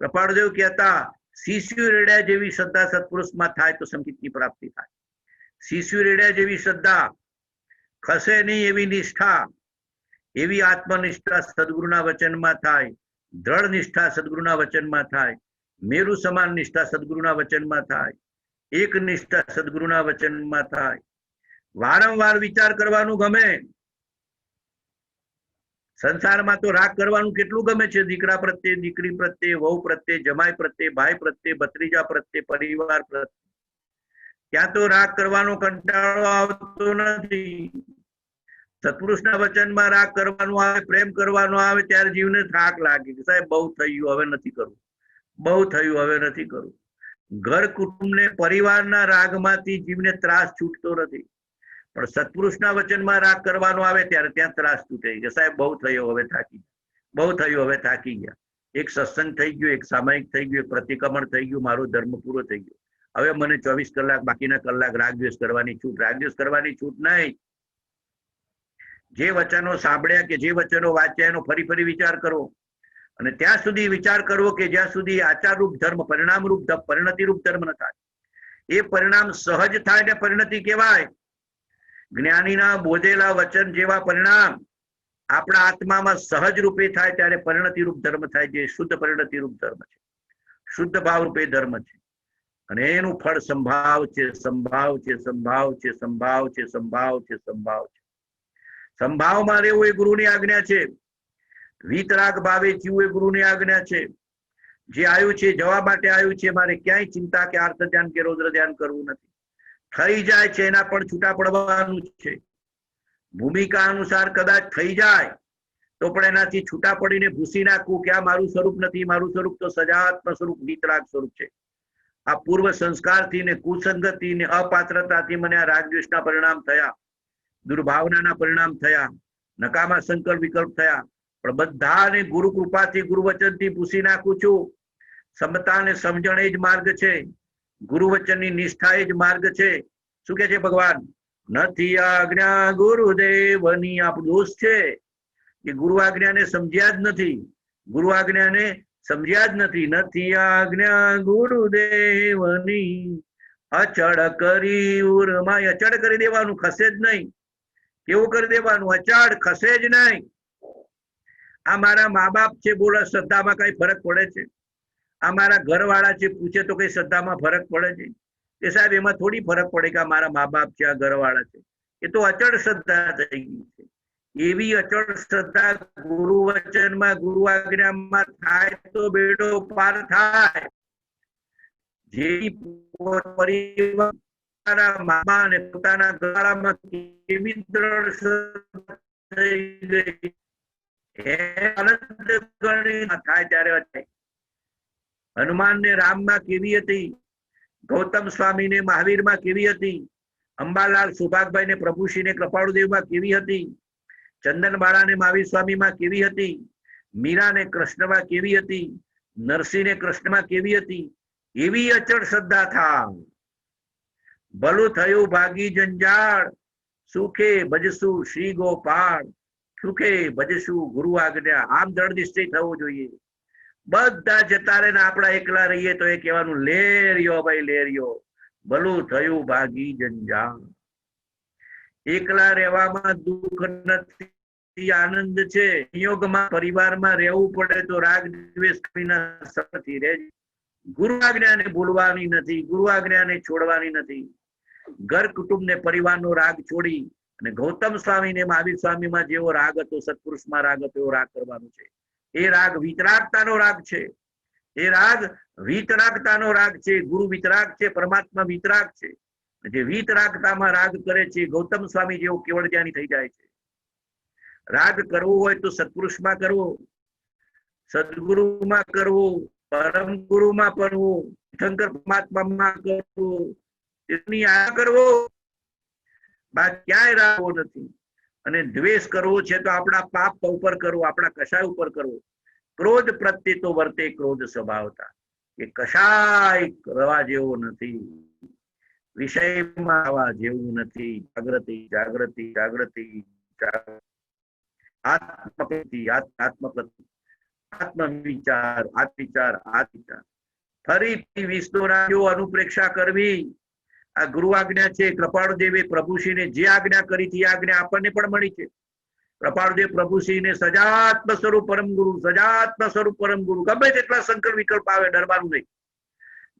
કૃપાળદેવ કહેતા, શિશુ રેડ્યા જેવી શ્રદ્ધા સત્પુરુષમાં થાય તો સંકિતની પ્રાપ્તિ થાય. શિશુ રેડ્યા જેવી શ્રદ્ધા, ખસે નહીં એવી નિષ્ઠા, એવી આત્મનિષ્ઠા સદગુરુના વચનમાં થાય. દ્રઢ નિષ્ઠા સદગુરુના વચનમાં થાય. મેરુ સમાન નિષ્ઠા સદગુરુના વચનમાં થાય. એક નિષ્ઠા સદગુરુના વચનમાં થાય. વારંવાર વિચાર કરવાનું ગમે. સંસારમાં તો રાગ કરવાનું કેટલું ગમે છે, દીકરા પ્રત્યે, દીકરી પ્રત્યે, વહુ પ્રત્યે, જમાઈ પ્રત્યે, ભાઈ પ્રત્યે, ભત્રીજા પ્રત્યે, પરિવાર પ્રત્યે. ત્યાં તો રાગ કરવાનો કંટાળો આવતો નથી. સત્પુરુષના વચનમાં રાગ કરવાનો આવે, પ્રેમ કરવાનો આવે ત્યારે જીવને થાક લાગે કે સાહેબ બહુ થયું, હવે નથી કરવું, બહુ થયું, હવે નથી કરવું. ઘર કુટુંબને પરિવારના રાગમાંથી જીવને ત્રાસ છૂટતો નથી. પણ સત્પુરુષના વચનમાં રાગ કરવાનો આવે ત્યારે ત્યાં ત્રાસ છૂટે કે સાહેબ બહુ થયો, હવે થાકી ગયા, બહુ થયું, હવે થાકી ગયા. એક સત્સંગ થઈ ગયો, એક સામાયિક થઈ ગયું, એક પ્રતિક્રમણ થઈ ગયું, મારો ધર્મ પૂરો થઈ ગયો. હવે મને 24 કલાક બાકીના કલાક રાગદ્વેષ કરવાની છૂટ. રાગદ્વેષ કરવાની છૂટ નહીં. જે વચનો સાંભળ્યા કે જે વચનો વાંચ્યા એનો ફરી ફરી વિચાર કરવો, અને ત્યાં સુધી વિચાર કરવો કે જ્યાં સુધી આચારરૂપ ધર્મ પરિણામરૂપ પરિણતિરૂપ ધર્મ ન થાય. એ પરિણામ સહજ થાય ને પરિણતિ કહેવાય. જ્ઞાનીના બોધેલા વચન જેવા પરિણામ આપણા આત્મામાં સહજ રૂપે થાય ત્યારે પરિણતિરૂપ ધર્મ થાય, જે શુદ્ધ પરિણતિરૂપ ધર્મ છે, શુદ્ધ ભાવ રૂપે ધર્મ છે. અને એનું ફળ સંભાવ છે, સંભાવ છે, સંભાવ છે, સંભાવ છે, સંભાવ છે, સંભાવ છે. સંભાવમાં રહેવું એ ગુરુની આજ્ઞા છે. વીતરાગ ભાવે જીવવું એ ગુરુની આજ્ઞા છે. જે આવ્યું છે જવા માટે આવ્યું છે. મારે ક્યાંય ચિંતા કે આર્ત ધ્યાન કે રૌદ્ર ધ્યાન કરવું નથી. થઈ જાય છે એના પણ છૂટા પડવાનું છે. ભૂમિકા અનુસાર કદાચ થઈ જાય તો પણ એનાથી છૂટા પડીને ભૂસી નાખવું કે આ મારું સ્વરૂપ નથી. મારું સ્વરૂપ તો સજાત્મ સ્વરૂપ વીતરાગ સ્વરૂપ છે. આ પૂર્વ સંસ્કારથી ને કુસંગતિ ને અપાત્રતાથી મને આ રાગદ્વેષના પરિણામ થયા, દુર્ભાવનાના પરિણામ થયા, નકામા સંકલ્પ વિકલ્પ થયા. પણ બધાને ગુરુ કૃપાથી ગુરુ વચનથી ભૂસી નાખું છું. સમતા ને સમજણ એ જ માર્ગ છે. ગુરુ વચનની નિષ્ઠા એ જ માર્ગ છે. શું કે છે ભગવાન? નથી આજ્ઞા ગુરુદેવની. આપણો દોષ છે કે ગુરુ આજ્ઞાને સમજ્યા જ નથી. ગુરુ આજ્ઞાને સમજ્યા જ નથી. નથી આજ્ઞા ગુરુદેવની, અચળ કરી ઉર્માય. અચળ કરી દેવાનું, ખસે જ નહીં. કેવું કરી દેવાનું? અચળ, ખસે જ નહીં. આ મારા મા બાપ છે, બોલો શ્રદ્ધામાં કઈ ફરક પડે છે? આ મારા ઘરવાળા છે, પૂછે તો કઈ શ્રદ્ધામાં ફરક પડે છે? કે સાહેબ એમાં થોડી ફરક પડે કે આ મારા મા બાપ છે, આ ઘરવાળા છે. એ તો અચળ શ્રદ્ધા થઈ ગઈ છે. એવી અચળ શ્રદ્ધા ગુરુ વચનમાં ગુરુ આજ્ઞામાં થાય તો બેડો પાર થાય. જે પરિવારના મામા અને પોતાના ઘરવાળામાં કેવી દ્રઢ શ્રદ્ધા થઈ ગઈ થાય ત્યારે હનુમાન ને રામમાં કેવી હતી, ગૌતમ સ્વામી ને મહાવીરમાં કેવી હતી, અંબાલાલ સુભાગભાઈ ને પ્રભુશ્રી ને કૃપાળુદેવમાં કેવી હતી, ચંદનબાળા ને મહાવીર સ્વામીમાં કેવી હતી, મીરા ને કૃષ્ણમાં કેવી હતી, નરસિંહ ને કૃષ્ણમાં કેવી હતી. એવી અચળ શ્રદ્ધા થા. ભલું થયું ભાગી જંજાળ, સુખે ભજશું શ્રી ગોપાળ. સુખે ભજશું ગુરુ આજ્ઞા. આમ દ્રઢ નિશ્ચય થવો જોઈએ. બધા જતા રહે ને આપણા એકલા રહીએ તો એ કહેવાનું લેરિયો ભાઈ લેરિયો. ભલું થયું ભાગી જંજાળ. એકલા રહેવામાં દુઃખ નથી, આનંદ છે. સંયોગમાં પરિવારમાં રહેવું પડે તો રાગ દ્વેષ વિના સરળથી રહે. ગુરુ આજ્ઞાને ભૂલવાની નથી, ગુરુ આજ્ઞાને છોડવાની નથી. ઘર કુટુંબ ને પરિવારનો રાગ છોડી અને ગૌતમ સ્વામી ને મહાવીર સ્વામીમાં જેવો રાગ હતો, સત્પુરુષમાં રાગ હતો, એવો રાગ કરવાનો છે. એ રાગ વિતરાગતાનો રાગ છે. એ રાગ વિતરાગતાનો રાગ છે. ગુરુ વિતરાગ છે, પરમાત્મા વિતરાગ છે. જે વિતરાગતામાં રાગ કરે છે ગૌતમ સ્વામી જેવો કેવળ જ્ઞાની થઈ જાય છે. રાગ કરવો હોય તો સત્પુરુષમાં કરવો, સદગુરુમાં કરવો, પરમ ગુરુમાં કરવો, શંકર પરમાત્મામાં કરવો, એની આ કરવો. બાકી ક્યાંય રાગવો નથી. અને દ્વેષ કરવો છે તો આપણા પાપ ઉપર કરવો, આપણા કશાય ઉપર કરવો. ક્રોધ પ્રત્યે તો વર્તે ક્રોધ સ્વભાવતા. એ કશાય કરવા જેવો નથી, વિષયમાં આવવા જેવું નથી. જાગૃતિ જાગૃતિ જાગૃતિ, આત્મપ્રતિ આત્મપ્રતિ, આત્મવિચાર આત્મવિચાર આત્મવિચાર. ફરીથી વિષ્ણુરાજો અનુપ્રેક્ષા કરવી. આ ગુરુ આજ્ઞા છે. કૃપાળુદેવે પ્રભુશ્રીને જે આજ્ઞા કરી હતી એ આજ્ઞા આપણને પણ મળી છે. કૃપાળુદેવ પ્રભુશ્રીને સજાત્મ સ્વરૂપ પરમ ગુરુ, સજાત્મ સ્વરૂપ પરમ ગુરુ. ગમે તેટલા સંકલ્પ વિકલ્પ આવે ડરવાનું નહીં.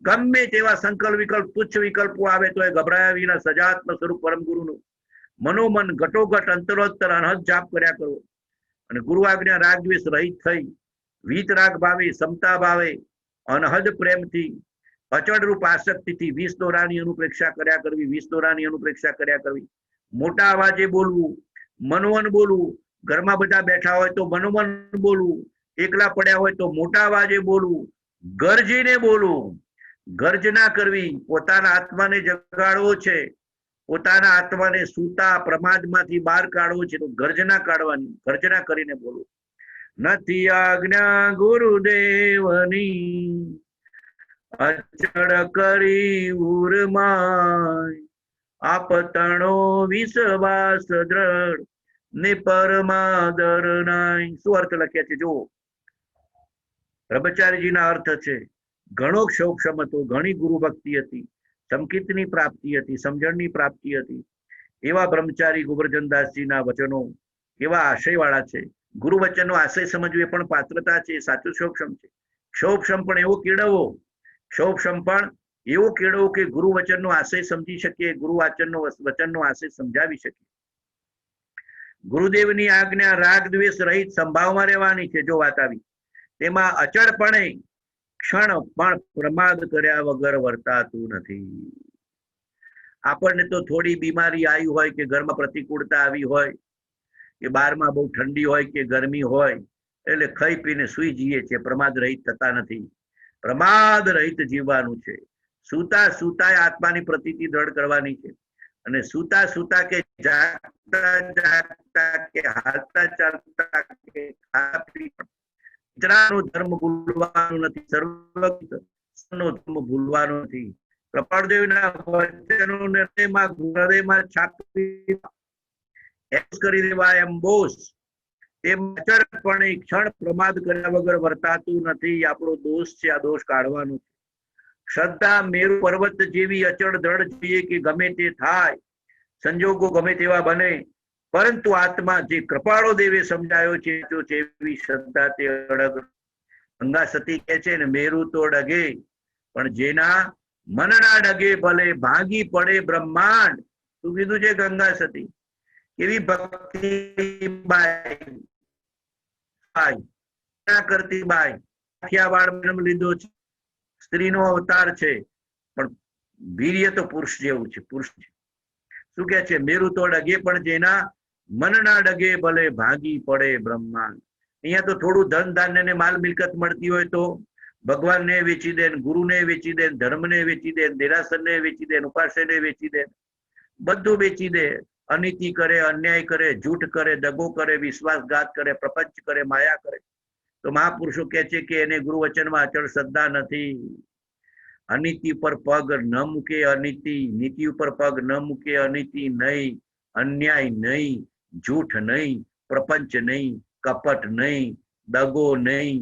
ગમે તેવા સંકલ્પ વિકલ્પ તુચ્છ વિકલ્પો આવે તો એ ગભરાયા વિના સજાત્મ સ્વરૂપ પરમ ગુરુનું મનોમન ઘટોઘટ અંતરોત્તર અનહદ જાપ કર્યા કરો. અને ગુરુ આજ્ઞા રાગ દ્વેષ રહિત થઈ વીતરાગ ભાવે, સમતા ભાવે, અનહદ પ્રેમથી, અચળ રૂપ આસક્તિથી 20 દોરાની અનુપ્રેક્ષા કર્યા કરવી. 20 દોરાની અનુપ્રેક્ષા કર્યા કરવી. મોટા અવાજે બોલવું, મનોમન બોલવું. ઘરમાં બધા બેઠા હોય તો મનોમન બોલવું, એકલા પડ્યા હોય તો મોટા અવાજે બોલવું, ગરજીને બોલવું. ગર્જના કરવી. પોતાના આત્માને જગાડવો છે, પોતાના આત્માને સૂતા પ્રમાદમાંથી બહાર કાઢવો છે તો ગર્જના કાઢવાની, ગર્જના કરીને બોલવું. નથી આજ્ઞા ગુરુદેવની, અચળ કરી ઉર્માય, આપતણો વિશ્વાસ દ્રઢ ને પરમાદર નાય. શું અર્થ લખ્યા છે? જુઓ, બ્રહ્મચારીજીના અર્થ છે ઘણો ક્ષોક્ષમ હતો, ઘણી ગુરુ ભક્તિ હતી, સંકિતની પ્રાપ્તિ હતી, સમજણની પ્રાપ્તિ હતી. એવા બ્રહ્મચારી ગોવર્ધનદાસજીના વચનો એવા આશયવાળા છે. ગુરુ વચનનો આશય સમજવું એ પણ પાત્રતા છે, સાચું ક્ષોક્ષમ છે. ક્ષોક્ષમ પણ એવો કેળવવો, ક્ષોક્ષમ પણ એવો કેળવવો કે ગુરુ વચનનો આશય સમજી શકીએ, ગુરુ વચનનો આશય સમજાવી શકીએ. ગુરુદેવની આજ્ઞા રાગ દ્વેષ રહિત સંભાવમાં રહેવાની છે. જો વાત આવી તેમાં અચળપણે ક્ષણ પણ પ્રમાદ કર્યા વગર વર્તાતું નથી. આપણને તો થોડી બીમારી આવી હોય કે ઘરમાં પ્રતિકૂળતા આવી હોય કે બહારમાં બહુ ઠંડી હોય કે ગરમી હોય એટલે ખાઈ પીને સુઈ જઈએ છીએ, પ્રમાદ રહિત થતા નથી. પ્રમાદ રહિત જીવવાનું છે. સૂતા સૂતા આત્માની પ્રતીતિ દ્રઢ કરવાની છે. અને સૂતા સૂતા કે જાગતા જાગતા કે હાલતા ચાલતા કે ખાતા પીતા ધર્મ ભૂલવાનો નથી, સર્વનો ધર્મ ભૂલવાનો નથી. કપાળદેવના વચનોને હૃદયમાં છાપી કરી દેવા એમ બોસ એમ અચળપણે ક્ષણ પ્રમાદ કર્યા વગર વર્તાતું નથી. આપણો દોષ છે, આ દોષ કાઢવાનો છે. શ્રદ્ધા મેરુ પર્વત જેવી અચળ દ્રઢ જોઈએ કે ગમે તે થાય, સંજોગો ગમે તેવા બને, પરંતુ આત્મા જે કૃપાળો દેવે સમજાયો છે એવી શ્રદ્ધા તે અડગ. ગંગા સતી કહે છે ને, મેરુ તો ડગે પણ જેના મનના ડગે ભલે ભાગી પડે બ્રહ્માંડ. શું કીધું છે ગંગા સતી? એવી ભક્તિ કરતી બાઈ કાઠિયાવાડ લીધો છે, સ્ત્રીનો અવતાર છે, પણ વીર્ય તો પુરુષ જેવું છે, પુરુષ છે. શું કે છે? મેરુ તો ડગે પણ જેના મનના ડગે ભલે ભાગી પડે બ્રહ્માંડ. અહીંયા તો થોડું ધન ધાન્ય ને માલ મિલકત મળતી હોય તો ભગવાનને વેચી દે, ગુરુને વેચી દે, ધર્મને વેચી દે, દેરાસરને વેચી દે, ઉપાસ્યને વેચી દે, બધું વેચી દે. અનીતિ કરે, અન્યાય કરે, જૂઠ કરે, દગો કરે, વિશ્વાસઘાત કરે, પ્રપંચ કરે, માયા કરે. તો મહાપુરુષો કહે છે કે એને ગુરુ વચનમાં અચળ શ્રદ્ધા નથી. અનીતિ ઉપર પગ ન મૂકે, અનીતિ નીતિ ઉપર પગ ન મૂકે, અનીતિ નહીં, અન્યાય નહીં, જૂઠ નહીં, પ્રપંચ નહીં, કપટ નહીં, દગો નહીં,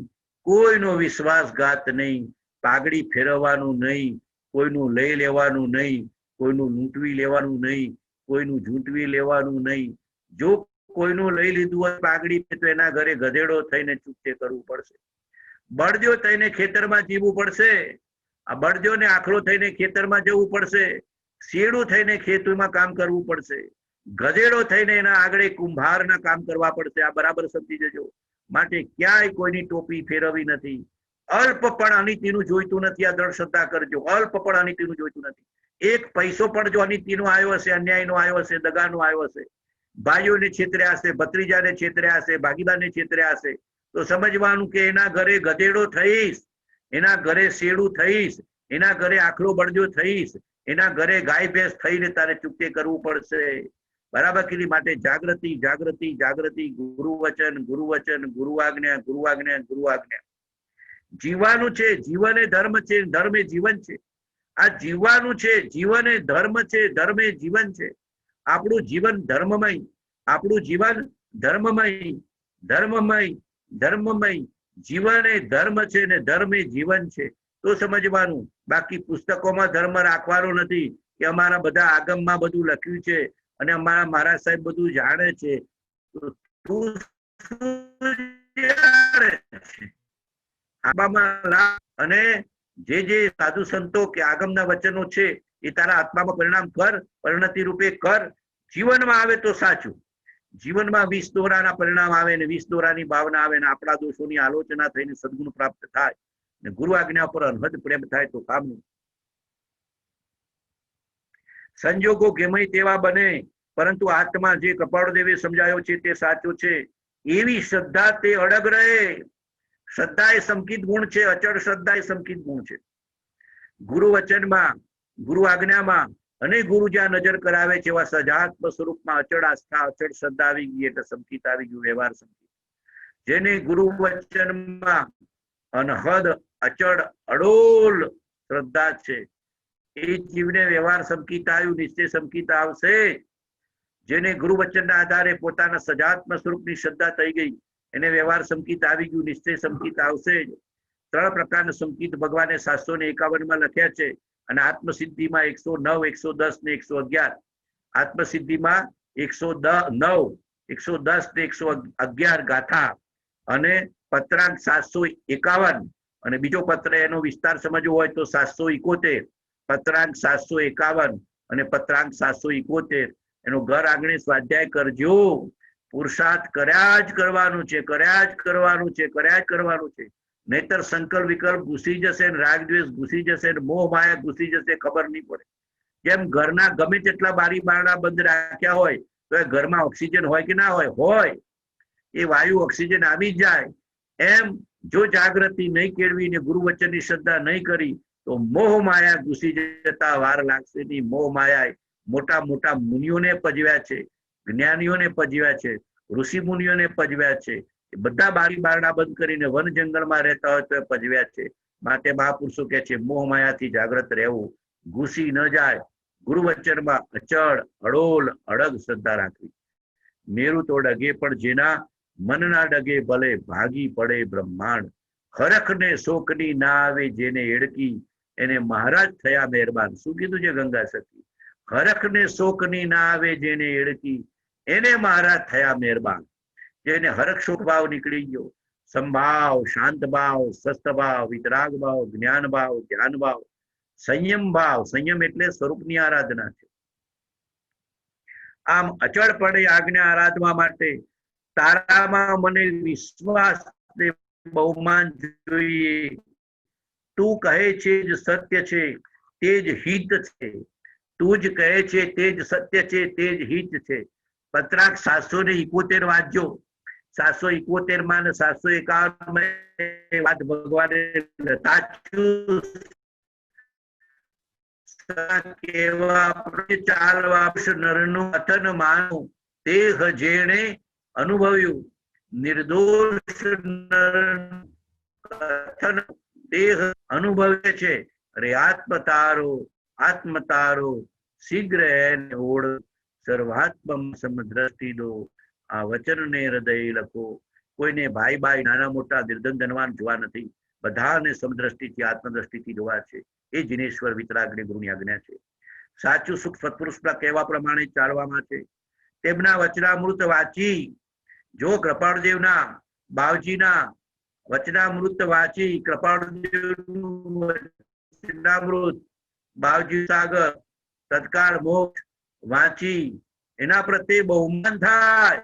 કોઈનો વિશ્વાસઘાત નહીં, પાઘડી ફેરવવાનું નહીં, કોઈનું લઈ લેવાનું નહીં, કોઈનું લૂંટવી લેવાનું નહીં, કોઈનું ઝૂંટવી લેવાનું નહીં. જો કોઈનું લઈ લીધું હોય પાઘડી તો એના ઘરે ગધેડો થઈને ચૂકતે કરવું પડશે. બળજો થઈને ખેતરમાં જીવવું પડશે. આ બળજો ને આખલો થઈને ખેતરમાં જવું પડશે. શેડું થઈને ખેતરમાં કામ કરવું પડશે. ગધેડો થઈને એના આગળ કુંભારના કામ કરવા પડશે. આ બરાબર સમજી જજો. માટે ક્યાંય કોઈની ટોપી ફેરવવી નથી. અલ્પ પણ અનીતિનું જોઈતું નથી. આ દ્રઢ શ્રદ્ધા કરજો. અલ્પ પણ અનીતિનું જોઈતું નથી. એક પૈસો પણ જો અનીતિનો આવ્યો હશે, અન્યાયનો આવ્યો હશે, દગાનો આવ્યો હશે, ભાઈઓને છેતર્યા હશે, ભત્રીજાને છેતર્યા હશે, ભાગીદારને છેતર્યા હશે, તો સમજવાનું કે એના ઘરે ગધેડો થઈશ, એના ઘરે શેડું થઈશ, એના ઘરે આખલો બળજો થઈશ, એના ઘરે ગાય ભેંસ થઈને તારે ચૂકતે કરવું પડશે. બરાબર કીધી. માટે જાગૃતિ, જાગૃતિ, જાગૃતિ. ગુરુ વચન, ગુરુ વચન, ગુરુ આજ્ઞા, ગુરુ આજ્ઞા, ગુરુ આજ્ઞા. જીવવાનું છે. જીવન એ ધર્મ છે, ધર્મ એ જીવન છે. આ જીવવાનું છે. જીવન એ ધર્મ છે, ધર્મ એ જીવન છે. આપણું જીવન ધર્મમય, આપણું જીવન ધર્મમય, ધર્મમય, ધર્મમય. જીવન એ ધર્મ છે ને ધર્મ એ જીવન છે. તો સમજવાનું. બાકી પુસ્તકોમાં ધર્મ રાખવાનો નથી કે અમારા બધા આગમમાં બધું લખ્યું છે અને અમારા મહારાજ સાહેબ બધું જાણે છે. અને જે સાધુ સંતો કે આગમના વચનો છે એ તારા આત્મામાં પરિણામ કર, પરિણતિ રૂપે કર. જીવનમાં આવે તો સાચું. જીવનમાં 20 દોરાના પરિણામ આવે ને 20 દોરાની ભાવના આવે ને આપણા દોષોની આલોચના થઈને સદગુણ પ્રાપ્ત થાય ને ગુરુ આજ્ઞા પર અનહદ પ્રેમ થાય તો કામનું. સંજોગો ગમે તેવા બને, પરંતુ આત્મા જે કપાળદેવે સમજાયો છે તે સાચો છે. એવી શ્રદ્ધા તે અડગ રહે. શ્રદ્ધા એ સંકિત ગુણ છે. અચળ શ્રદ્ધા એ સંકિત ગુણ છે. ગુરુ વચનમાં, ગુરુ આજ્ઞામાં અને ગુરુ જ્યાં નજર કરાવે છે એવા સજાત્મ સ્વરૂપમાં અચળ આસ્થા, અચળ શ્રદ્ધા આવી ગઈ એટલે સંકિત આવી ગયું, વ્યવહાર સંકિત. જેને ગુરુ વચનમાં અનહદ, અચળ, અડોલ શ્રદ્ધા છે. એ જીવને વ્યવહાર સંકિત આવ્યું, નિશ્ચય સંકિત આવશે. જેને ગુરુ વચનના આધારે પોતાના સજાત્મ સ્વરૂપની શ્રદ્ધા થઈ ગઈ, એને વ્યવહાર સંકિત આવી ગયું, નિશ્ચય સંકિત આવશે. 3 પ્રકારના સંકિત ભગવાને 751 લખ્યા છે. અને આત્મસિદ્ધિમાં 109, 110 ને 111. આત્મસિદ્ધિમાં 109, 110 ને 111 ગાથા અને પત્રાંક 751. અને બીજો પત્ર એનો વિસ્તાર સમજવો હોય તો 771, પત્રાંક 751 અને પત્રાંક 771. એનો ઘર આંગણે સ્વાધ્યાય કરજો. પુરુષાર્થ કર્યા જ કરવાનું છે, કર્યા જ કરવાનું છે, કર્યા જ કરવાનું છે. નહીતર સંકલ્પ વિકલ્પ ઘૂસી જશે, રાગ દ્વેષ ઘૂસી જશે, મોહ માયા ઘૂસી જશે, ખબર નહીં પડે. જેમ ઘરના ગમે તેટલા બારી બારણા બંધ રાખ્યા હોય તો એ ઘરમાં ઓક્સિજન હોય કે ના હોય? હોય. એ વાયુ ઓક્સિજન આવી જાય. એમ જો જાગૃતિ નહીં કેળવી ને ગુરુ વચનની શ્રદ્ધા નહીં કરી તો મોહ માયા ઘૂસી જતા વાર લાગશે નહીં. મોહ માયા મોટા મોટા મુનિઓને પજવ્યા છે, જ્ઞાનીઓને પજવ્યા છે, ઋષિ મુનિઓને પજવ્યા છે. બધા બારી બારણા બંધ કરીને વન જંગલમાં રહેતા હોય તો એ પજવ્યા છે. માટે મહાપુરુષો કહે છે મોહ માયાથી જાગ્રત રહેવું, ઘૂસી ન જાય. ગુરુ વચનમાં અચળ અડોલ અડગ શ્રદ્ધા રાખવી. મેરુ તો ડગે પણ જેના મનના ડગે ભલે ભાગી પડે બ્રહ્માંડ. હરખને શોકની ના આવે જેને એડકી, એને મહારાજ થયા મહેરબાન. શું કીધું છે ગંગા સખી? હરખને શોકની ના આવે જેને એડકી, એને મહારાજ થયા મહેરબાન. જેને હરખ શોક ભાવ નીકળી ગયો, સંભાવ, શાંત ભાવ, સ્વસ્થ ભાવ, વિતરાગ ભાવ, જ્ઞાન ભાવ, ધ્યાન ભાવ, સંયમ ભાવ. સંયમ એટલે સ્વરૂપની આરાધના છે. આમ અચળપણે આજ્ઞા આરાધવા માટે તારામાં મને વિશ્વાસ ને બહુમાન જોઈએ. તું કહે છે જ સત્ય છે, તે જ હિત છે. તું જ કહે છે તે જ સત્ય છે, તે જ હિત છે. પત્રાંક 771 વાંચજો. 771 માં 751 વાત ભગવાને નરનું કથન માનું દેહ જેણે અનુભવ્યું. નિર્દોષ કથન દેહ અનુભવે છે. અરે આત્મ તારો શીઘ્ર એને ઓળ. સર્વાત્મ સમદ્રષ્ટિ દો. આ વચનને હૃદય લખો. કોઈને ભાઈ નાના મોટા નિર્ધન ધનવાન જોવા નથી, બધાને સમદ્રષ્ટિથી આત્મદ્રષ્ટિથી જોવા છે. એ જિનેશ્વર વિતરાગની ગુરુની આજ્ઞા છે. સાચું સુખ સત્પુરુષના કહેવા પ્રમાણે ચાલવામાં છે. તેમના વચનામૃત વાંચી, જો કૃપાળદેવના બાવજીના વચનામૃત વાંચી, કૃપાળદેવનું વચનામૃત, બાવજી સાગર, તત્કાળ મોક્ષ વાંચી એના પ્રત્યે બહુમાન થાય.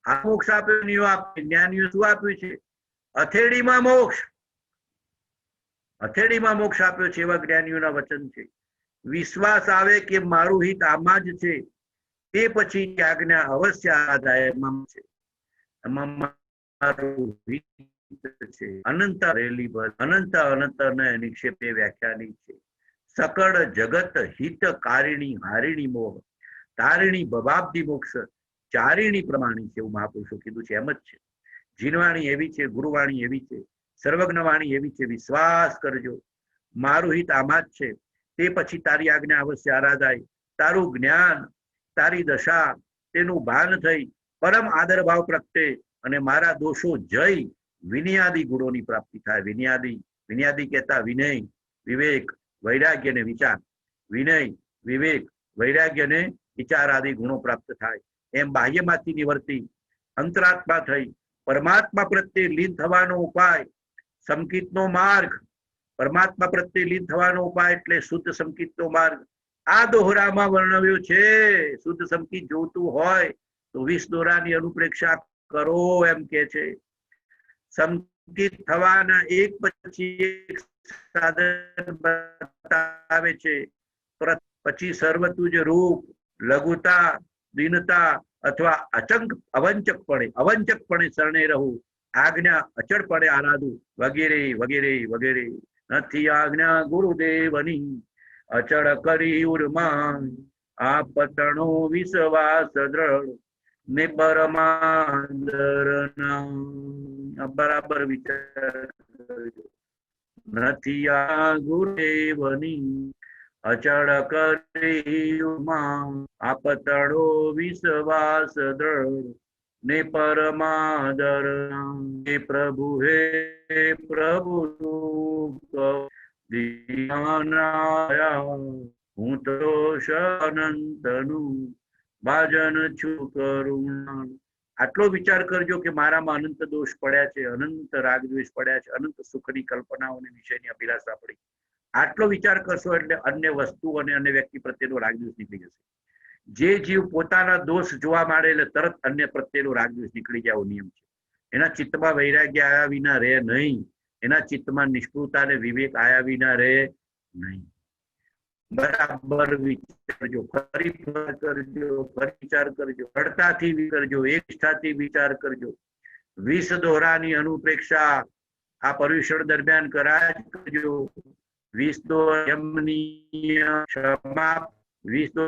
આ મોક્ષ આપ્યો આપે. જ્ઞાનીઓ શું આપ્યું છે? અથેડીમાં મોક્ષ. અથેડીમાં મોક્ષ આપ્યો છે એવા જ્ઞાનીઓના વચન છે. વિશ્વાસ આવે કે મારું હિત આમાં જ છે, તે પછી આજ્ઞા અવશ્ય આદાયમાં છે. અનંત રેલી પર અનંત ને નિક્ષેપે વ્યાખ્યાની છે. સકળ જગત હિત કારિણી હારિણી મોહ તારિણી ભવાબ્ધિ મોક્ષ ચારિણી પ્રમાણી છે. એવું મહાપુરુષો કીધું છે. એમ જ છે. જીનવાણી એવી છે, ગુરુવાણી એવી છે, સર્વજ્ઞવાણી એવી છે. વિશ્વાસ કરજો, મારું હિત આમાં જ છે, તે પછી તારી આજ્ઞા અવશ્ય આરાધાય. તારું જ્ઞાન, તારી દશા, તેનું ભાન થઈ પરમ આદર ભાવ પ્રગટે અને મારા દોષો જઈ વિનયાદી ગુણોની પ્રાપ્તિ થાય. વિનયાદી કહેતા વિનય, વિવેક, વૈરાગ્ય ને વિચાર. વિનય, વિવેક, વૈરાગ્ય ને વિચાર આદિ ગુણો પ્રાપ્ત થાય. એમ બાહ્યમાંથી નિવર્તી અંતરાત્મા થઈ પરમાત્મા પ્રત્યે લીન થવાનો ઉપાય સંકિતનો માર્ગ. પરમાત્મા પ્રત્યે લીન થવાનો ઉપાય એટલે શુદ્ધ સંકિતનો માર્ગ. આ દોહરામાં વર્ણવ્યો છે. શુદ્ધ સંકિત જોતું હોય તો 20 દોરાની અનુપ્રેક્ષા કરો એમ કે છે. સંકિત થવાના એક પછી એક સાધન બતાવે છે. પછી સર્વતુજ રૂપ, લઘુતા, દીનતા અથવા અવંચકપણે શરણે રહું, આજ્ઞા અચળપણે આરાધું વગેરે વગેરે વગેરે. નથી આજ્ઞા ગુરુદેવની અચળ કરી ઉર્માન, આ પતણો વિશ્વાસ દ્રઢ ને પરમાદરના. બરાબર વિચાર કરજો. નથી આ ગુરુદેવની અચળ કરી આપતળો વિશ્વાસ દ્રઢ ને પરમાદર હે પ્રભુ હું તો અનંતનું ભાજન છું કરુણા. આટલો વિચાર કરજો કે મારામાં અનંત દોષ પડ્યા છે, અનંત રાગ દ્વેષ પડ્યા છે, અનંત સુખની કલ્પનાઓની વિષયની અભિલાષા પડી. આટલો વિચાર કરશો એટલે અન્ય વસ્તુ અને અન્ય વ્યક્તિ પ્રત્યેનો રાગ દ્વેષ નીકળી જશે. જે જીવ પોતાના દોષ જોવા માંડે એટલે તરત અન્ય પ્રત્યેનો રાગ દ્વેષ નીકળી જાય એવો નિયમ છે. એના ચિત્તમાં વૈરાગ્ય આવ્યા વિના રહે નહીં, એના ચિત્તમાં નિષ્ફળતા અને વિવેક આવ્યા વિના રહે નહીં. બરાબર વિચારજો, ફરી કરજો, ફરી વિચાર કરજો, દ્રઢતાથી કરજો, એકતાથી વિચાર કરજો. 20 દોરાની અનુપ્રેક્ષા આ પર્યુષણ દરમિયાન કરાય જ કરજો. 20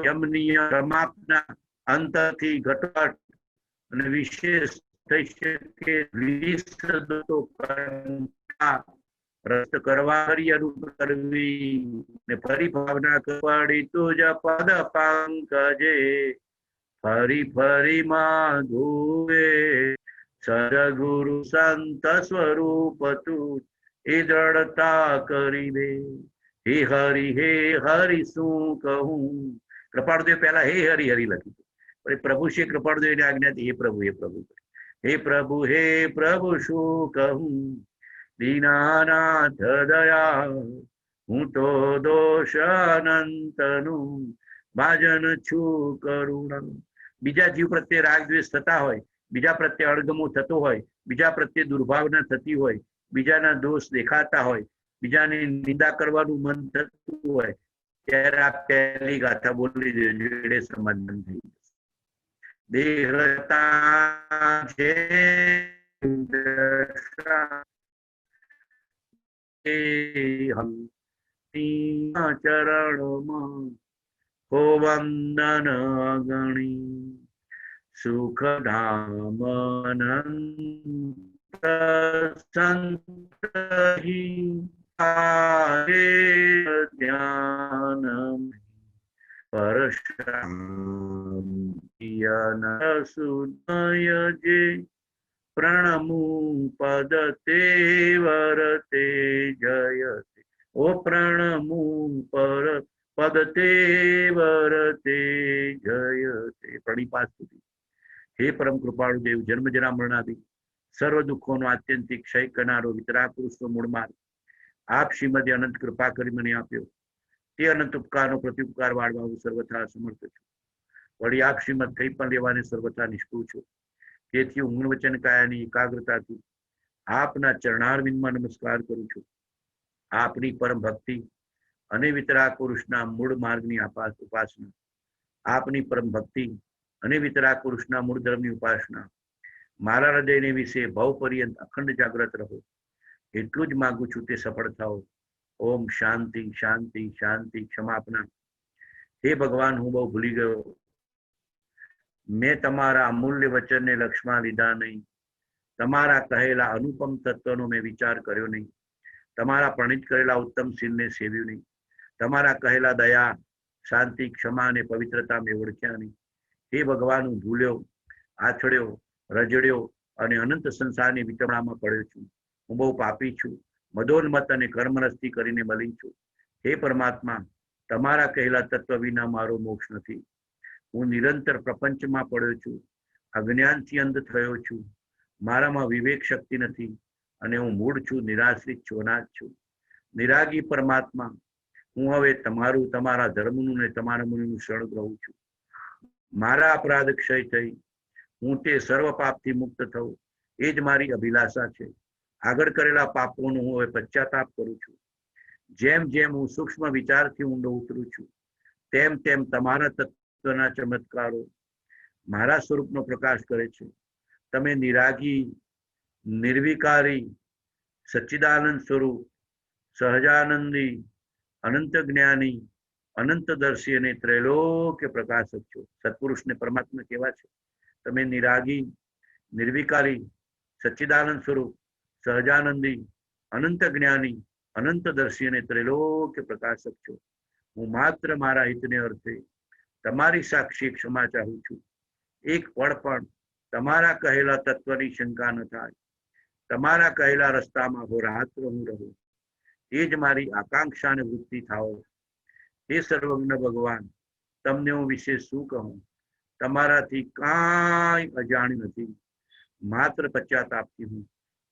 યમનીય સમાપના અંતથી ઘટવટ અને વિશેષ થઈ શકે 20 તો રસ્ત કરવા ફરી કરવી ને ફરી ભાવના કરવાડી તુજ પદ પંકજે ફરી ફરી માધુવે સદગુરુ સંત સ્વરૂપ તું એ દ્રઢતા કરી દે. હે હરિ શું કહું. કૃપાળુદેવ પહેલા હે હરિ લખ્યું, પછી પ્રભુ શ્રી કૃપાળુદેવની આજ્ઞાથી હે પ્રભુ હે પ્રભુ શું કહું. દીનાનાથ દયા હું તો દોષ અનંતનું ભાજન છું કરુણા. બીજા જીવ પ્રત્યે રાગ દ્વેષ થતા હોય, બીજા પ્રત્યે અણગમો થતો હોય, બીજા પ્રત્યે દુર્ભાવના થતી હોય, બીજાના દોષ દેખાતા હોય, બીજાની નિંદા કરવાનું મન થતું હોય, ત્યારે આ પહેલી ગાથા બોલી દેજો એટલે સમાધાન થઈ જશે. દેહતા છે ચરણમાં હો વંદન ગણી સુખ ધામ ધ્યાન પરશુદય જે પ્રણમુ પદ તે વરતે જયતે. ઓ પ્રણમુ પદ તે વરતે જયતે. પ્રણિપાત સુધી. હે પરમ કૃપાળુ દેવ, જન્મ જરા મરણાદી સર્વ દુઃખોનો આત્યંતિક ક્ષય કરનારો વિતરાગ પુરુષનો મૂળ માર્ગ આપ શ્રીમદે અનંત કૃપા કરી મને આપ્યો. તે અનંત ઉપકારનો પ્રત્યુપકાર વાળવા હું સર્વથા સમર્થ છું. વળી આપ શ્રીમદ કઈ પણ લેવાને સર્વથા નિષ્ફળ છું. તેથી હું વચન કાયાની એકાગ્રતાથી આપના ચરણારવિંદમાં નમસ્કાર કરું છું. આપની પરમ ભક્તિ અને વિતરાગ પુરુષના મૂળ માર્ગની ઉપાસના, આપની પરમ ભક્તિ અને વિતરાગ પુરુષના મૂળ ધર્મની ઉપાસના મારા હૃદયને વિશે ભવ પર્યંત અખંડ જાગ્રત રહો એટલું જ માંગુ છું. તે સફળ થાઓ. ઓમ શાંતિ શાંતિ શાંતિ. ક્ષમાપના. હે ભગવાન, હું બહુ ભૂલી ગયો. મેં તમારા અમૂલ્ય વચનને લક્ષમાં લીધા નહીં. તમારા કહેલા અનુપમ તત્વનો મેં વિચાર કર્યો નહીં. તમારા પ્રણિત કરેલા ઉત્તમ શીલને સેવ્યું નહીં. તમારા કહેલા દયા, શાંતિ, ક્ષમા અને પવિત્રતા મેં ઓળખ્યા નહીં. હે ભગવાન, હું ભૂલ્યો, આછડ્યો, રજડ્યો અને અનંત સંસારની વિતરણામાં પડ્યો છું. હું બહુ પાપી છું. મદોન્મત અને કર્મરસ્તી કરીને મલિન છું. હે પરમાત્મા, તમારા કહેલા તત્વ વિના મારો મોક્ષ નથી. હું નિરંતર પ્રપંચમાં પડ્યો છું. અજ્ઞાનથી અંધ થયો છું. મારામાં વિવેક શક્તિ નથી અને હું મૂળ છું, નિરાશ્રિત છું, અનાથ છું. નિરાગી પરમાત્મા, હું હવે તમારું, તમારા ધર્મનું અને તમારા મુનિનું શરણ રહું છું. મારા અપરાધ ક્ષય થઈ હું તે સર્વ પાપથી મુક્ત થઉં એ જ મારી અભિલાષા છે. આગળ કરેલા પાપોનો હું હવે પશ્ચાતાપ કરું છું. જેમ જેમ હું સૂક્ષ્મ વિચારથી ઊંડો ઉતરું છું, તેમ તેમ તમારા તત્વના ચમત્કારો મારા સ્વરૂપનો પ્રકાશ કરે છે. તમે નિરાગી, નિર્વિકારી, સચ્ચિદાનંદ સ્વરૂપ, સહજાનંદી, અનંત જ્ઞાની, અનંતદર્શી અને ત્રૈલોક્ય પ્રકાશક છો. સત્પુરુષને પરમાત્મા કેવા છે? તમે નિરાગી, નિર્વિકારી, સચ્ચિદાનંદ સ્વરૂપ, સહજાનંદી, અનંત જ્ઞાની, અનંતદર્શી અને ત્રૈલોક્ય પ્રકાશક છો. હું માત્ર મારા હિતને અર્થે તમારી સાક્ષી ક્ષમા ચાહું છું. એક પળ પણ તમારા કહેલા તત્વની શંકા ન થાય. તમારા કહેલા રસ્તામાં હોરાત્ર હું રહું, એ જ મારી આકાંક્ષા અને વૃત્તિ થાઓ. હે સર્વજ્ઞ ભગવાન, તમને હું વિશે શું કહું? તમારાથી કાંઈ અજાણ નથી. માત્ર પશ્ચાતાપથી હું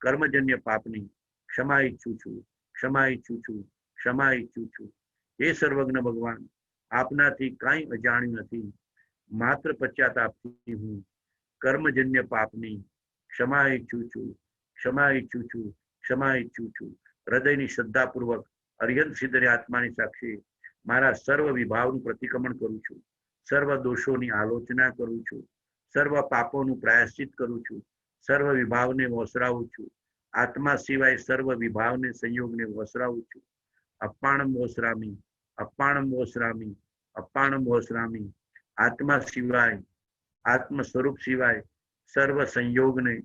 કર્મજન્ય પાપની ક્ષમા ઈચ્છું છું, ક્ષમા ઈચ્છું છું, ક્ષમા ઈચ્છું છું. હે સર્વજ્ઞ ભગવાન, આપનાથી કાંઈ અજાણ્યું નથી. માત્ર પશ્ચાતાપથી હું કર્મજન્ય પાપની ક્ષમા ઈચ્છું છું, ક્ષમા ઈચ્છું છું, ક્ષમા ઈચ્છું છું. હૃદયની શ્રદ્ધાપૂર્વક અર્યંત સિદ્ધને આત્માની સાક્ષી મારા સર્વ વિભાવનું પ્રતિક્રમણ કરું છું. સર્વ દોષોની આલોચના કરું છું. સર્વ પાપોનું પ્રાયશ્ચિત કરું છું. સર્વ વિભાવને વસરાવું છું. આત્મા સિવાય સર્વ વિભાવને સંયોગને વસરાવું છું. અપાણમ વસરામી, અપાણમ વસરામી, અપાણમ વસરામી. આત્મા સિવાય, આત્મ સ્વરૂપ સિવાય સર્વ સંયોગને,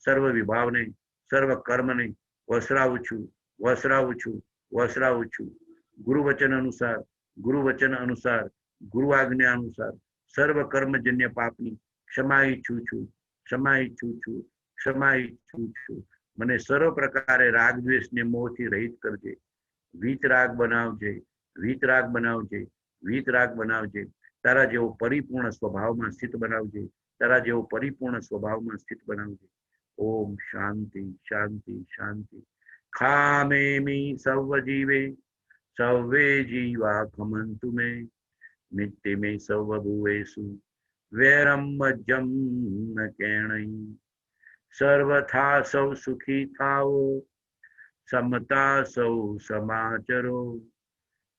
સર્વ વિભાવને, સર્વ કર્મને વસરાવું છું, વસરાવું છું, વસરાવું છું. ગુરુ વચન અનુસાર, ગુરુ વચન અનુસાર, ગુરુ આજ્ઞા અનુસાર સર્વ કર્મજન્ય પાપની ક્ષમા ઈચ્છું છું, ક્ષમા ઈચ્છું છું, ક્ષમા ઈચ્છું છું. મને સર્વ પ્રકારે રાગ દ્વેષને મોહથી રહિત કરજે. વીતરાગ બનાવજે, વીતરાગ બનાવજે, વીતરાગ બનાવજે. તારા જેવો પરિપૂર્ણ સ્વભાવમાં સ્થિત બનાવજે. તારા જેવો પરિપૂર્ણ સ્વભાવમાં સ્થિત બનાવજે. ઓમ શાંતિ, શાંતિ, શાંતિ. ખામેમી સર્વ જીવે, સર્વે જીવા ખમંતુ મે, નિત્ય મે સર્વ ભુવેષુ વૈરમ મજ્જમ ન કેણઈ. સર્વથા સૌ સુખી થાઓ, સમતા સૌ સમાચરો.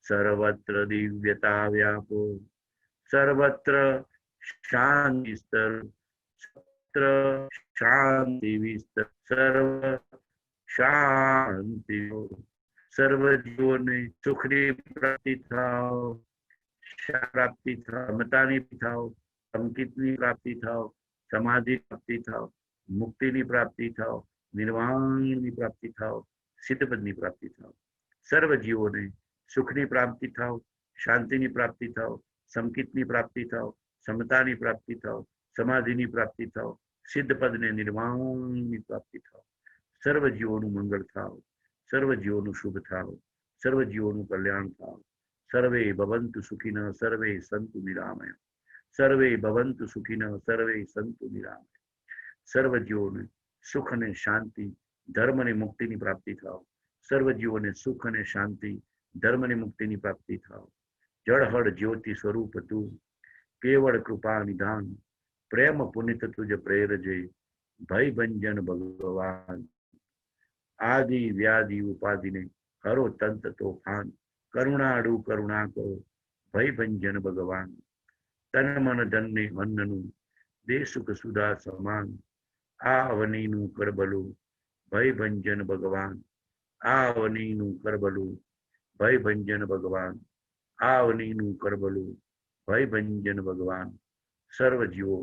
સર્વત્ર દિવ્યતા વ્યાપો, સર્વત્ર શાંતિ સ્તર, સર્વત્ર શાંતિ વિસ્તર, સર્વ શાંતિ. સર્વ જીવોને સુખની પ્રાપ્તિ થાઓ, પ્રાપ્તિ થાઓ, સમતાની થાઓ, સંકિતની પ્રાપ્તિ થાઓ, સમાધિ પ્રાપ્તિ થાઓ, મુક્તિની પ્રાપ્તિ થાઓ, નિર્વાણની પ્રાપ્તિ થાઓ, સિદ્ધપદની પ્રાપ્તિ થાઓ. સર્વ જીવોને સુખની પ્રાપ્તિ થાઓ, શાંતિની પ્રાપ્તિ થાઓ, સંકિતની પ્રાપ્તિ થાઓ, સમતાની પ્રાપ્તિ થાઓ, સમાધિની પ્રાપ્તિ થાઓ, સિદ્ધપદને નિર્વાણની પ્રાપ્તિ થાઓ. સર્વ જીવોનું મંગળ થાઓ, સર્વ જીવોનું શુભ થાઓ, સર્વ જીવોનું કલ્યાણ થાઓ. સર્વે ભવંતુ સુખિનઃ, સર્વે સંતુ નિરામય. સર્વે ભવંતુ સુખિનઃ, સર્વે સંતુ નિરામય. સર્વ જીવોને સુખ અને શાંતિ, ધર્મ અને મુક્તિની પ્રાપ્તિ થાઓ. સર્વ જીવોને સુખ અને શાંતિ, ધર્મ અને મુક્તિની પ્રાપ્તિ થાઓ. જળહળ જ્યોતિ સ્વરૂપ તું, કેવળ કૃપા નિધાન. પ્રેમ પુનિત તુજ પ્રેરજે, ભય ભંજન ભગવાન. આદિ વ્યાધિ ઉપાધિને હરો તંત તોફાન. કરુણાડુ કરુણા કરો, ભય ભંજન ભગવાન. તન મન ધન ને અન્નનું દે સુખ સુધા સમાન. આ અવનીનું કરબલું, ભય ભંજન ભગવાન. આ અવનીનું કરબલું, ભય ભંજન ભગવાન. આ અવનીનું કરબલું, ભય ભંજન ભગવાન. સર્વ જીવો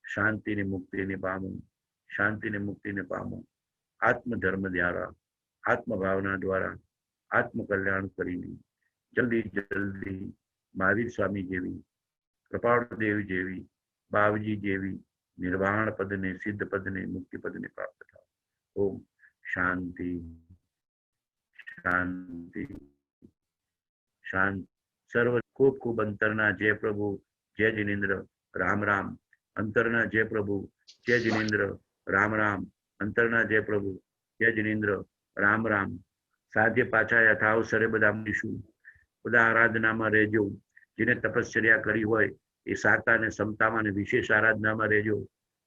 શાંતિને મુક્તિને પામો, શાંતિને મુક્તિને પામો. આત્મધર્મ દ્વારા, આત્મભાવના દ્વારા આત્મકલ્યાણ કરીને જલ્દી જલ્દી મહાવીર સ્વામી જેવી, કૃપાળદેવ જેવી, બાવજી જેવી નિર્વાણ પદને, સિદ્ધ પદને, મુક્તિ પદને પ્રાપ્ત થાવ. ઓમ શાંતિ, શાંતિ, શાંતિ. સર્વ ખૂબ ખૂબ અંતરના જય પ્રભુ, જય જિનેન્દ્ર, રામ રામ. અંતરના જય પ્રભુ, જય જિનેન્દ્ર, રામ રામ. અંતરના જય પ્રભુ, જય જિનેન્દ્ર, રામ રામ. સાધ્ય પાછા યથાવસરે બધા મળીશું. બધા આરાધનામાં રહેજો. જેને તપશ્ચર્યા કરી હોય એ સાતા અને સમતામાં અને વિશેષ આરાધનામાં રહેજો.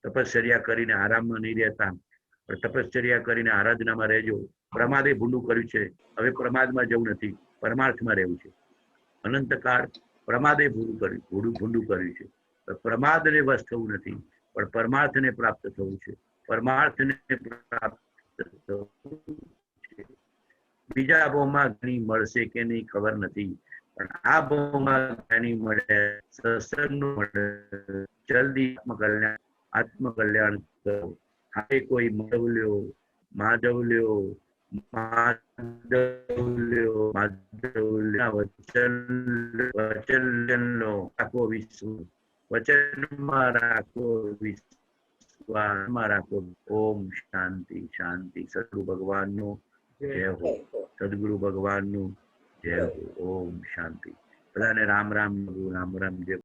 તપશ્ચર્યા કરીને આરામમાં નહીં રહેતા, પણ તપશ્ચર્યા કરીને આરાધનામાં રહેજો. પ્રમાદે ભૂંડું કર્યું છે, હવે પ્રમાદમાં જવું નથી, પરમાર્થમાં રહેવું છે. અનંતકાળ પ્રમાદે ભૂંડું કર્યું છે. પ્રમાદને વશ થવું નથી, પણ પરમાર્થને પ્રાપ્ત થવું છે. પરમાર્થને પ્રાપ્ત થવું છે. બીજા ભાવમાં જ્ઞાની મળશે કે નહીં ખબર નથી, પણ આ ભાવમાં જ્ઞાની મળે, સત્સંગનું મળે. જલ્દી આત્મકલ્યાણ કરો. હારે કોઈ માધવ લ્યો, માધવલ્યો માધવલ્ય વચનનો રાખો વિશ્વાસ, વચનમાં રાખો વિશ્વાસમાં રાખો. ઓમ શાંતિ શાંતિ. સદગુરુ ભગવાનનું જય હો. સદગુરુ ભગવાનનું જય હો. ઓમ શાંતિ. બધાને રામ રામ રામ રામ જય.